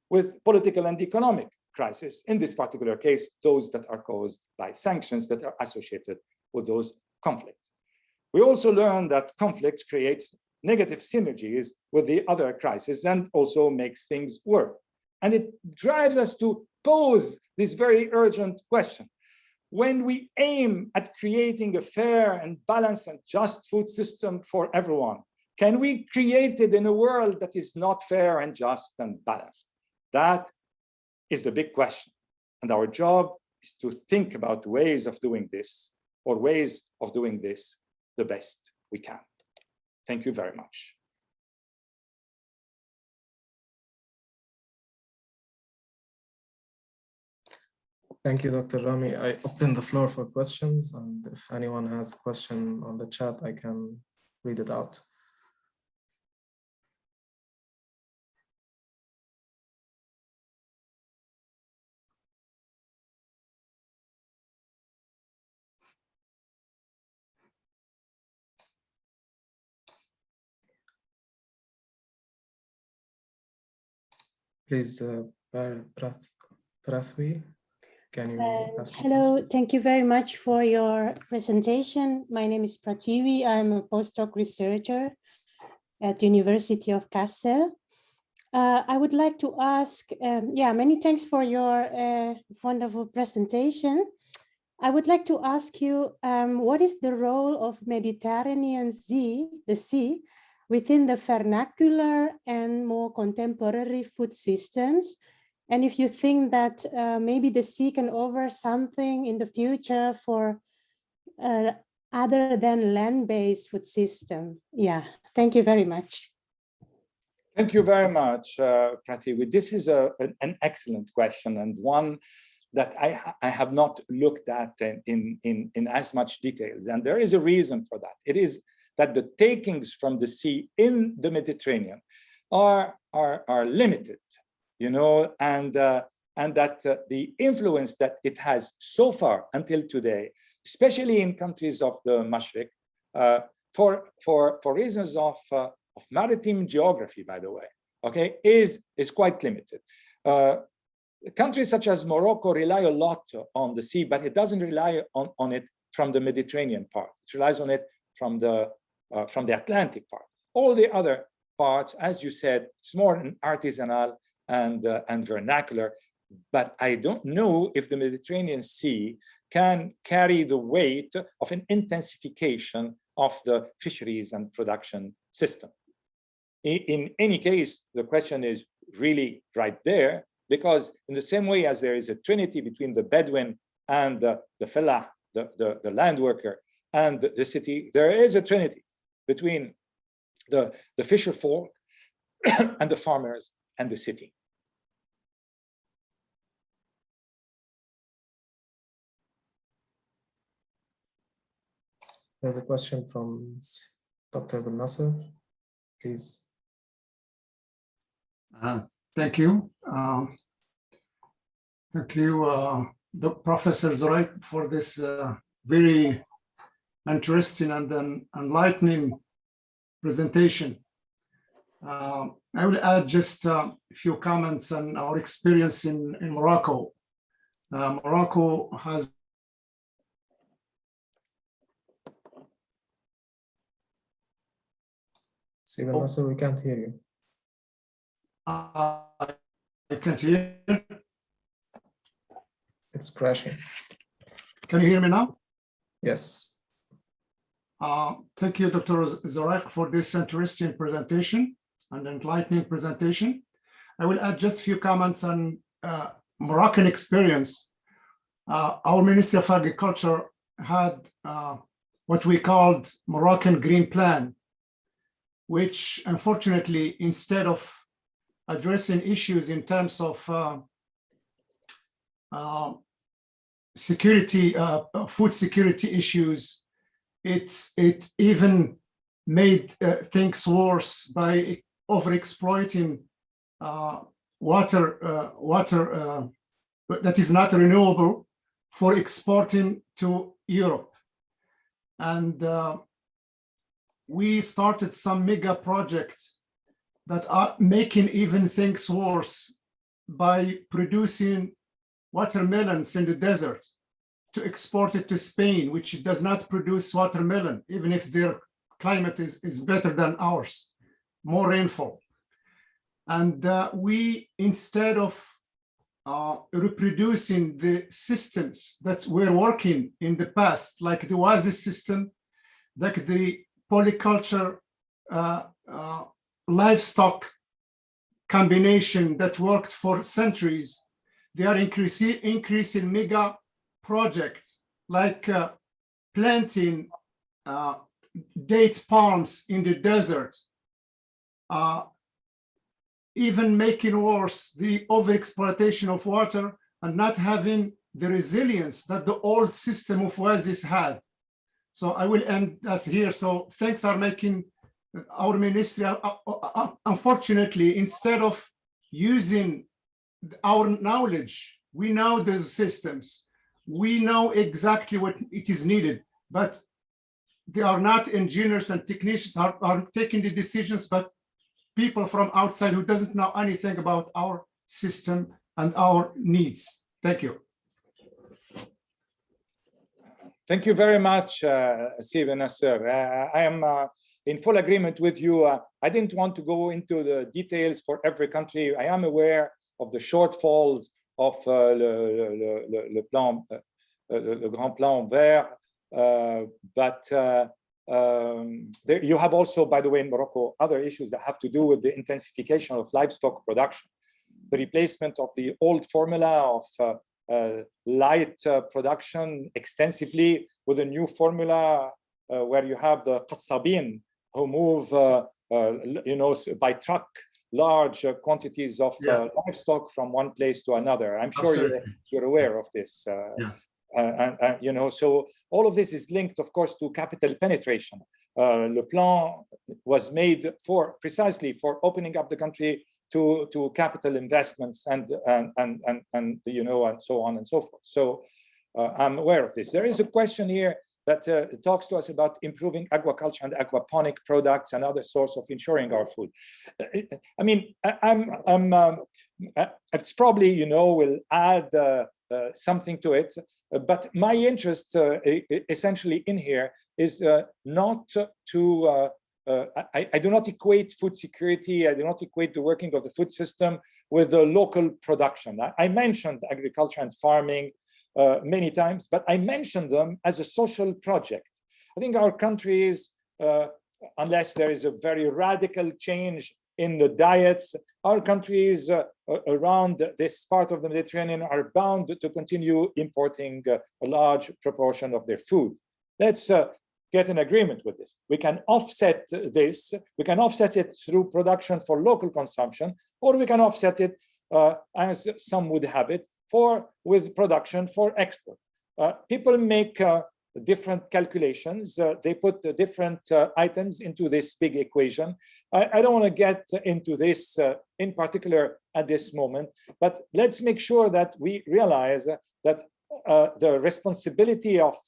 with political and economic crisis. In this particular case, those that are caused by sanctions that are associated with those conflicts. We also learned that conflicts creates negative synergies with the other crises and also makes things work. And it drives us to pose this very urgent question. When we aim at creating a fair and balanced and just food system for everyone, can we create it in a world that is not fair and just and balanced? That is the big question. And our job is to think about ways of doing this, or ways of doing this the best we can. Thank you very much. Thank you, Dr. Rami. I open the floor for questions, and if anyone has a question on the chat, I can read it out. Please, Prathvi, can you ask? Hello, thank you very much for your presentation. My name is Prativi. I'm a postdoc researcher at University of Kassel. I would like to ask, many thanks for your wonderful presentation. I would like to ask you, what is the role of Mediterranean Sea, the sea, within the vernacular and more contemporary food systems? And if you think that maybe the sea can offer something in the future for other than land-based food system. Yeah, thank you very much. Thank you very much, Prativi. This is an excellent question, and one that I have not looked at in as much details. And there is a reason for that. It is that the takings from the sea in the Mediterranean are limited, you know, and that the influence that it has so far until today, especially in countries of the Mashriq, for reasons of maritime geography, by the way, okay, is quite limited. Countries such as Morocco rely a lot on the sea, but it doesn't rely on it from the Mediterranean part. It relies on it from the Atlantic part. All the other parts, as you said, it's more artisanal and vernacular, but I don't know if the Mediterranean Sea can carry the weight of an intensification of the fisheries and production system. In any case, the question is really right there, because in the same way as there is a trinity between the Bedouin and the Fellah, the land worker, and the city, there is a trinity between the fisher folk and the farmers and the city. There's a question from Dr. Ben Nasser, please. Thank you. Thank you, Professor Zurayk, for this very interesting and enlightening presentation. I will add just a few comments on our experience in Morocco. Morocco has Stephen Nasser, we can't hear you. I can't hear. It's crashing. Can you hear me now? Yes. Thank you, Dr. Zurayk, for this interesting presentation and enlightening presentation. I will add just a few comments on Moroccan experience. Our Ministry of Agriculture had what we called Moroccan Green Plan, which unfortunately, instead of addressing issues in terms of security, food security issues, it even made things worse by overexploiting water that is not renewable for exporting to Europe. And we started some mega projects that are making even things worse by producing watermelons in the desert to export it to Spain, which does not produce watermelon, even if their climate is better than ours, more rainfall. And we, instead of reproducing the systems that were working in the past, like the oasis system, like the polyculture livestock combination that worked for centuries, they are increasing mega projects like planting date palms in the desert, even making worse the overexploitation of water and not having the resilience that the old system of oasis had. So I will end us here. So things are making our ministry, unfortunately, instead of using our knowledge, we know the systems, we know exactly what it is needed, but they are not engineers and technicians are taking the decisions, but people from outside who doesn't know anything about our system and our needs. Thank you. Thank you very much, Steve and Nasser. I am in full agreement with you. I didn't want to go into the details for every country. I am aware of the shortfalls of le Grand Plan Vert, but there you have also, by the way, in Morocco, other issues that have to do with the intensification of livestock production, the replacement of the old formula of light production extensively with a new formula where you have the qassabin who move, by truck large quantities of livestock from one place to another. I'm sure you're aware of this. So all of this is linked, of course, to capital penetration. Le plan was made precisely for opening up the country to capital investments and so on and so forth. So I'm aware of this. There is a question here that talks to us about improving aquaculture and aquaponic products and other source of ensuring our food. I mean, it's probably, will add something to it, but my interest essentially in here is not to, I do not equate food security, I do not equate the working of the food system with the local production. I mentioned agriculture and farming many times, but I mentioned them as a social project. I think our countries, unless there is a very radical change in the diets, our countries around this part of the Mediterranean are bound to continue importing a large proportion of their food. Let's get an agreement with this. We can offset this. We can offset it through production for local consumption, or we can offset it as some would have it with production for export. People make different calculations. They put different items into this big equation. I don't want to get into this in particular at this moment, but let's make sure that we realize that the responsibility of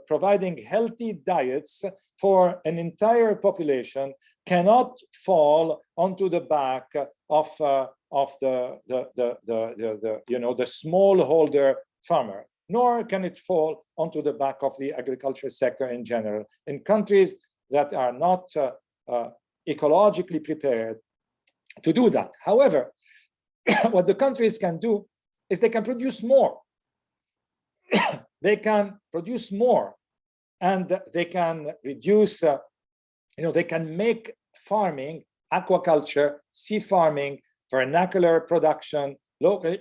providing healthy diets for an entire population cannot fall onto the back of the smallholder farmer, nor can it fall onto the back of the agriculture sector in general. In countries that are not ecologically prepared to do that. However, what the countries can do is they can produce more. They can produce more, and they can reduce, they can make farming, aquaculture, sea farming, vernacular production, local,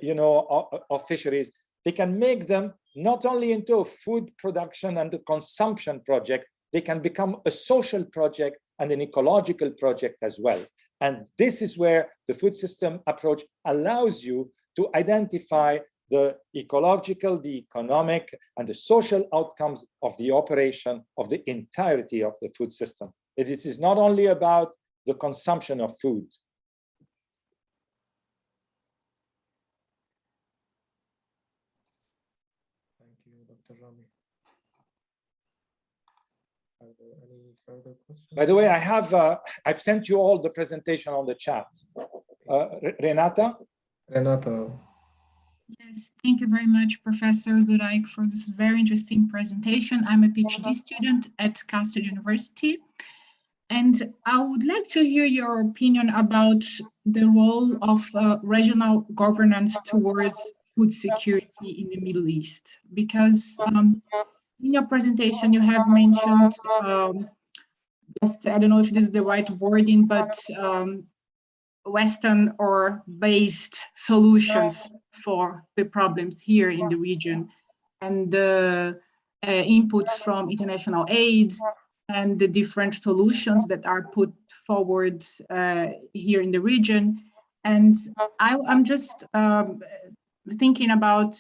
of fisheries. They can make them not only into a food production and a consumption project, they can become a social project and an ecological project as well. And this is where the food system approach allows you to identify the ecological, the economic, and the social outcomes of the operation of the entirety of the food system. It is not only about the consumption of food. Thank you, Dr. Rami. Are there any further questions? By the way, I've sent you all the presentation on the chat. Renata? Yes, thank you very much, Professor Zurayk, for this very interesting presentation. I'm a PhD student at Castle University, and I would like to hear your opinion about the role of regional governance towards food security in the Middle East, because in your presentation you have mentioned, I don't know if this is the right wording, but Western or based solutions for the problems here in the region, and the inputs from international aid and the different solutions that are put forward here in the region. And I'm just thinking about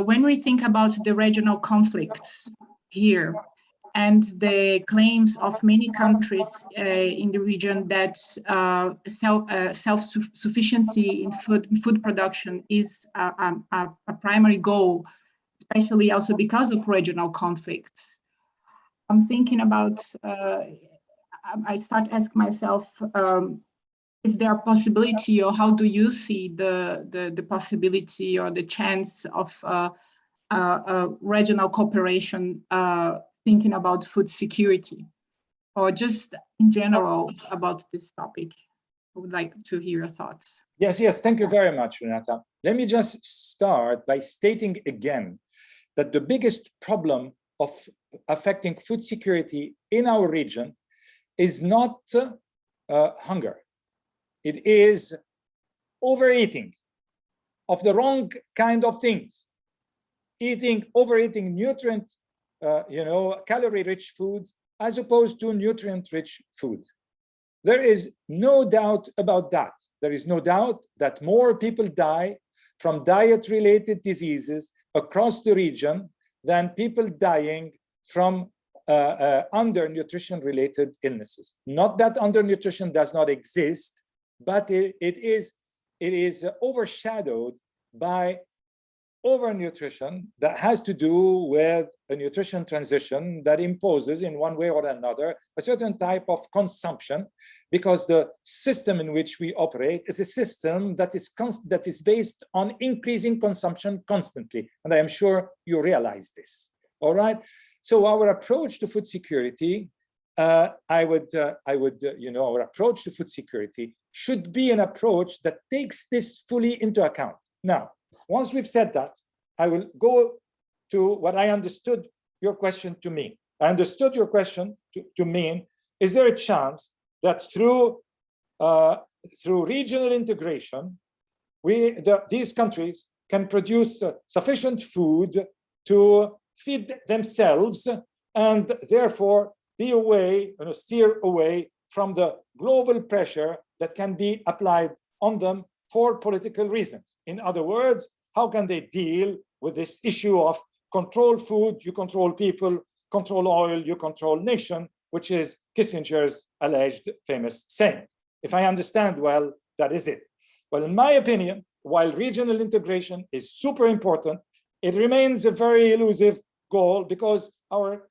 when we think about the regional conflicts here, and the claims of many countries in the region that self-sufficiency in food production is a primary goal, especially also because of regional conflicts. I'm thinking about, I start asking myself, is there a possibility, or how do you see the possibility or the chance of regional cooperation thinking about food security, or just in general about this topic? I would like to hear your thoughts. Yes, thank you very much, Renata. Let me just start by stating again that the biggest problem of affecting food security in our region is not hunger. It is overeating of the wrong kind of things. Overeating nutrient, calorie-rich foods as opposed to nutrient-rich food. There is no doubt about that. There is no doubt that more people die from diet-related diseases across the region than people dying from undernutrition-related illnesses. Not that undernutrition does not exist, but it is overshadowed by overnutrition that has to do with a nutrition transition that imposes in one way or another a certain type of consumption, because the system in which we operate is a system that is based on increasing consumption constantly. And I am sure you realize this. All right. So our approach to food security, our approach to food security should be an approach that takes this fully into account. Now, once we've said that, I will go to what I understood your question to mean. I understood your question to mean, is there a chance that through regional integration, these countries can produce sufficient food to feed themselves and therefore be away, steer away from the global pressure that can be applied on them for political reasons? In other words, how can they deal with this issue of control food, you control people, control oil, you control nation, which is Kissinger's alleged famous saying? If I understand well, that is it. Well, in my opinion, while regional integration is super important, it remains a very elusive goal because our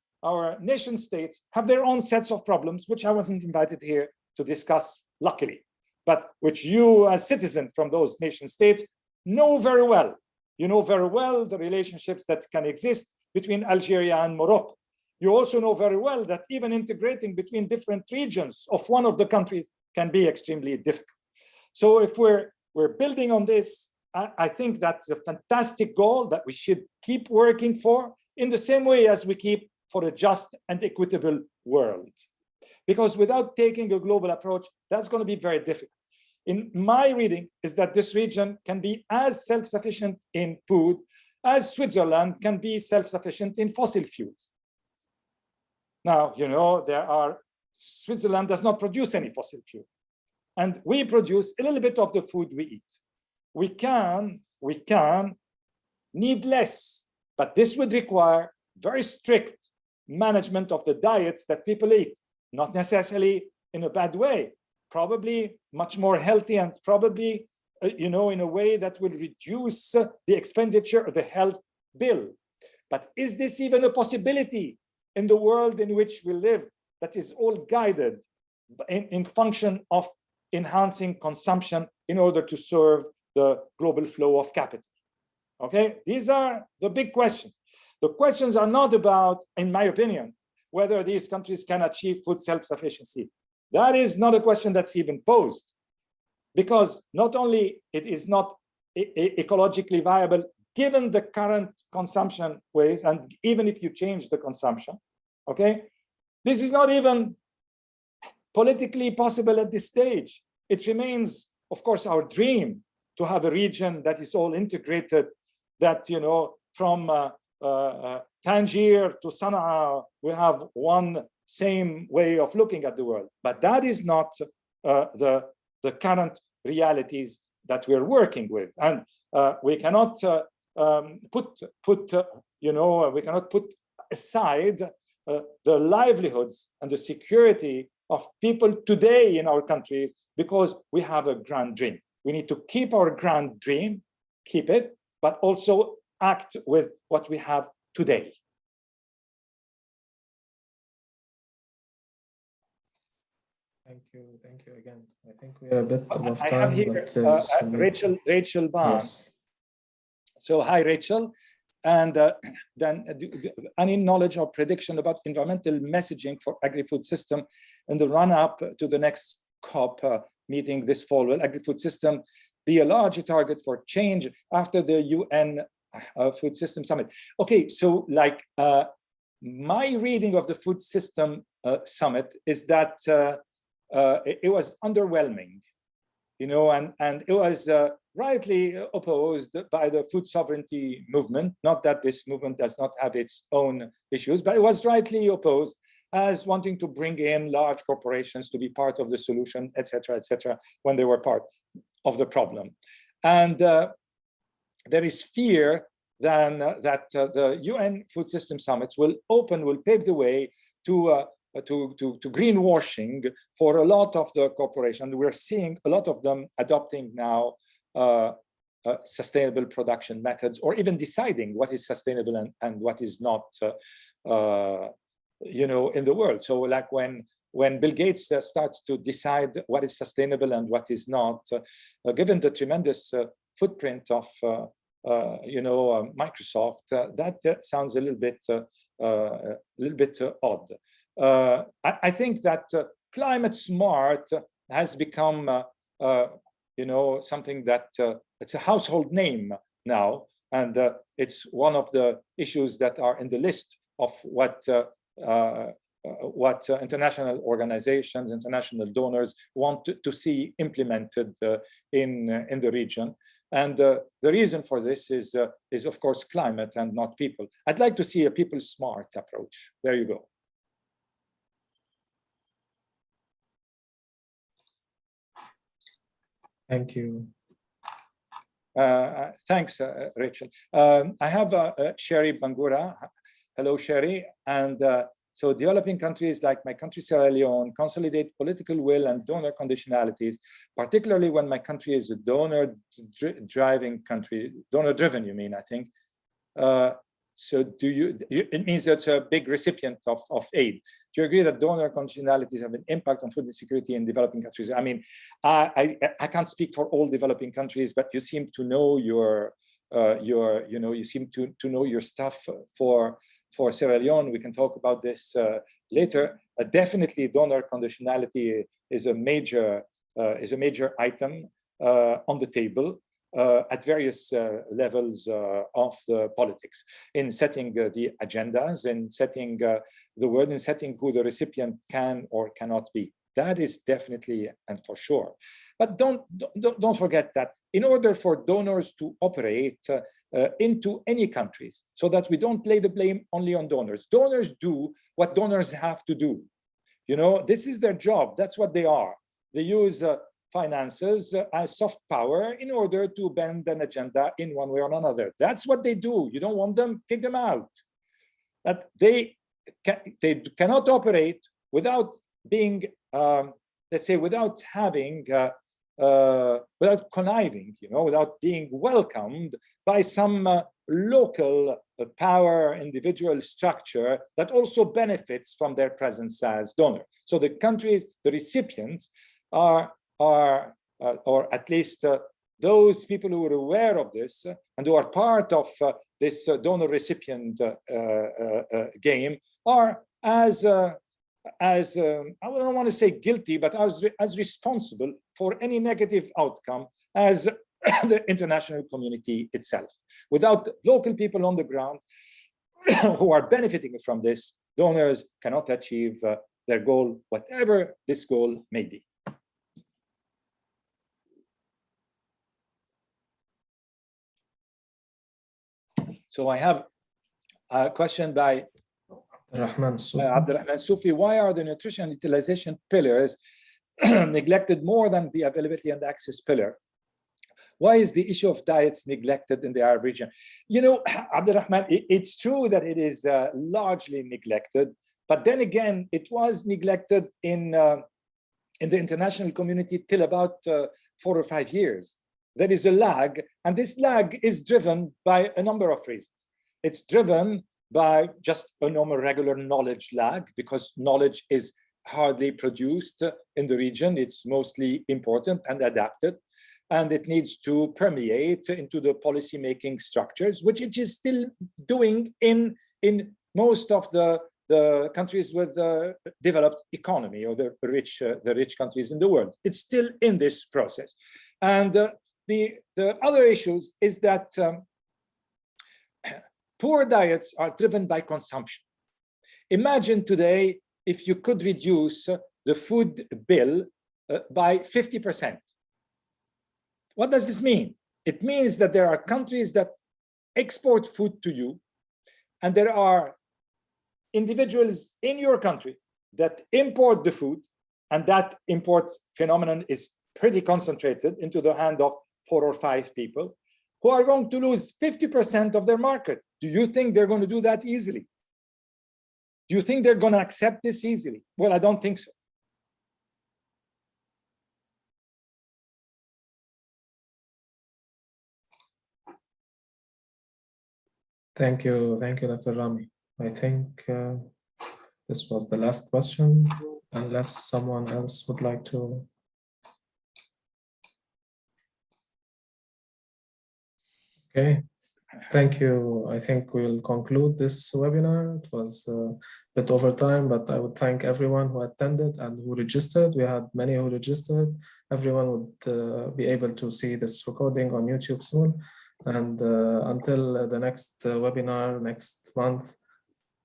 nation states have their own sets of problems, which I wasn't invited here to discuss, luckily, but which you as citizens from those nation states know very well. You know very well the relationships that can exist between Algeria and Morocco. You also know very well that even integrating between different regions of one of the countries can be extremely difficult. So if we're building on this, I think that's a fantastic goal that we should keep working for, in the same way as we keep for a just and equitable world. Because without taking a global approach, that's going to be very difficult. In my reading is that this region can be as self-sufficient in food as Switzerland can be self-sufficient in fossil fuels. Now, Switzerland does not produce any fossil fuel, and we produce a little bit of the food we eat. We can need less, but this would require very strict management of the diets that people eat, not necessarily in a bad way, probably much more healthy, and probably, in a way that will reduce the expenditure of the health bill. But is this even a possibility in the world in which we live, that is all guided in function of enhancing consumption in order to serve the global flow of capital? Okay, these are the big questions. The questions are not about, in my opinion, whether these countries can achieve food self-sufficiency. That is not a question that's even posed, because not only it is not ecologically viable given the current consumption ways, and even if you change the consumption, okay, this is not even politically possible at this stage. It remains, of course, our dream to have a region that is all integrated, that, from Tangier to Sana'a, we have one same way of looking at the world. But that is not the current realities that we're working with. And we cannot we cannot put aside the livelihoods and the security of people today in our countries because we have a grand dream. We need to keep our grand dream, keep it, but also act with what we have today. Thank you again. I think we are a bit above I time, have here but there's Rachel Bond. yes. So hi, Rachel. And then any knowledge or prediction about environmental messaging for agri-food system in the run-up to the next COP meeting this fall? Will agri-food system be a larger target for change after the UN Food System Summit? Okay, so like my reading of the Food System Summit is that it was underwhelming, you know, and it was rightly opposed by the food sovereignty movement. Not that this movement does not have its own issues, but it was rightly opposed as wanting to bring in large corporations to be part of the solution, et cetera, when they were part of the problem. And there is fear then that the UN Food System Summits will pave the way to greenwashing for a lot of the corporations. We're seeing a lot of them adopting now sustainable production methods, or even deciding what is sustainable and what is not, you know, in the world. So like when Bill Gates starts to decide what is sustainable and what is not, given the tremendous footprint of you know, Microsoft, that sounds a little bit odd. I think that climate smart has become you know, something that it's a household name now, and it's one of the issues that are in the list of what international organizations, international donors want to see implemented in the region. And the reason for this is of course climate and not people. I'd like to see a people smart approach. There you go. Thank you. Thanks, Rachel. I have Sherry Bangura. Hello, Sherry. And so developing countries like my country, Sierra Leone, consolidate political will and donor conditionalities, particularly when my country is a donor-driving country, donor-driven, you mean, I think. So it means it's a big recipient of aid. Do you agree that donor conditionalities have an impact on food insecurity in developing countries? I mean, I can't speak for all developing countries, but you seem to know you seem to know your stuff for Sierra Leone. We can talk about this later. Definitely donor conditionality is a major item on the table. At various levels of the politics, in setting the agendas, in setting the word, in setting who the recipient can or cannot be. That is definitely and for sure. But don't forget that in order for donors to operate into any countries, so that we don't lay the blame only on donors. Donors do what donors have to do. You know, this is their job. That's what they are. They use finances as soft power in order to bend an agenda in one way or another. That's what they do. You don't want them, kick them out. That they cannot operate without being, let's say, without having, without conniving, you know, without being welcomed by some local power individual structure that also benefits from their presence as donor. So the countries, the recipients are or at least those people who are aware of this and who are part of this donor-recipient game are as I don't want to say guilty, but as responsible for any negative outcome as the international community itself. Without local people on the ground who are benefiting from this, donors cannot achieve their goal, whatever this goal may be. So I have a question by Abdurrahman Sufi. Why are the nutrition utilization pillars neglected more than the availability and access pillar? Why is the issue of diets neglected in the Arab region? You know, Abdurrahman, it's true that it is largely neglected, but then again, it was neglected in the international community till about 4 or 5 years. There is a lag, and this lag is driven by a number of reasons. It's driven by just a normal regular knowledge lag, because knowledge is hardly produced in the region. It's mostly important and adapted, and it needs to permeate into the policy-making structures, which it is still doing in most of the countries with a developed economy, or the rich countries in the world. It's still in this process. And the other issues is that poor diets are driven by consumption. Imagine today if you could reduce the food bill by 50%. What does this mean? It means that there are countries that export food to you, and there are individuals in your country that import the food, and that import phenomenon is pretty concentrated into the hand of 4 or 5 people who are going to lose 50% of their market. Do you think they're going to do that easily? Do you think they're going to accept this easily? Well, I don't think so. Thank you, Dr. Rami. I think this was the last question, unless someone else would like to. Okay, thank you. I think we'll conclude this webinar. It was a bit over time, but I would thank everyone who attended and who registered. We had many who registered. Everyone would be able to see this recording on YouTube soon. And until the next webinar next month,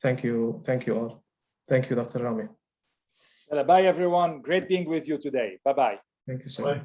thank you all. Thank you, Dr. Rami. Well, bye, everyone. Great being with you today. Bye-bye. Thank you so much.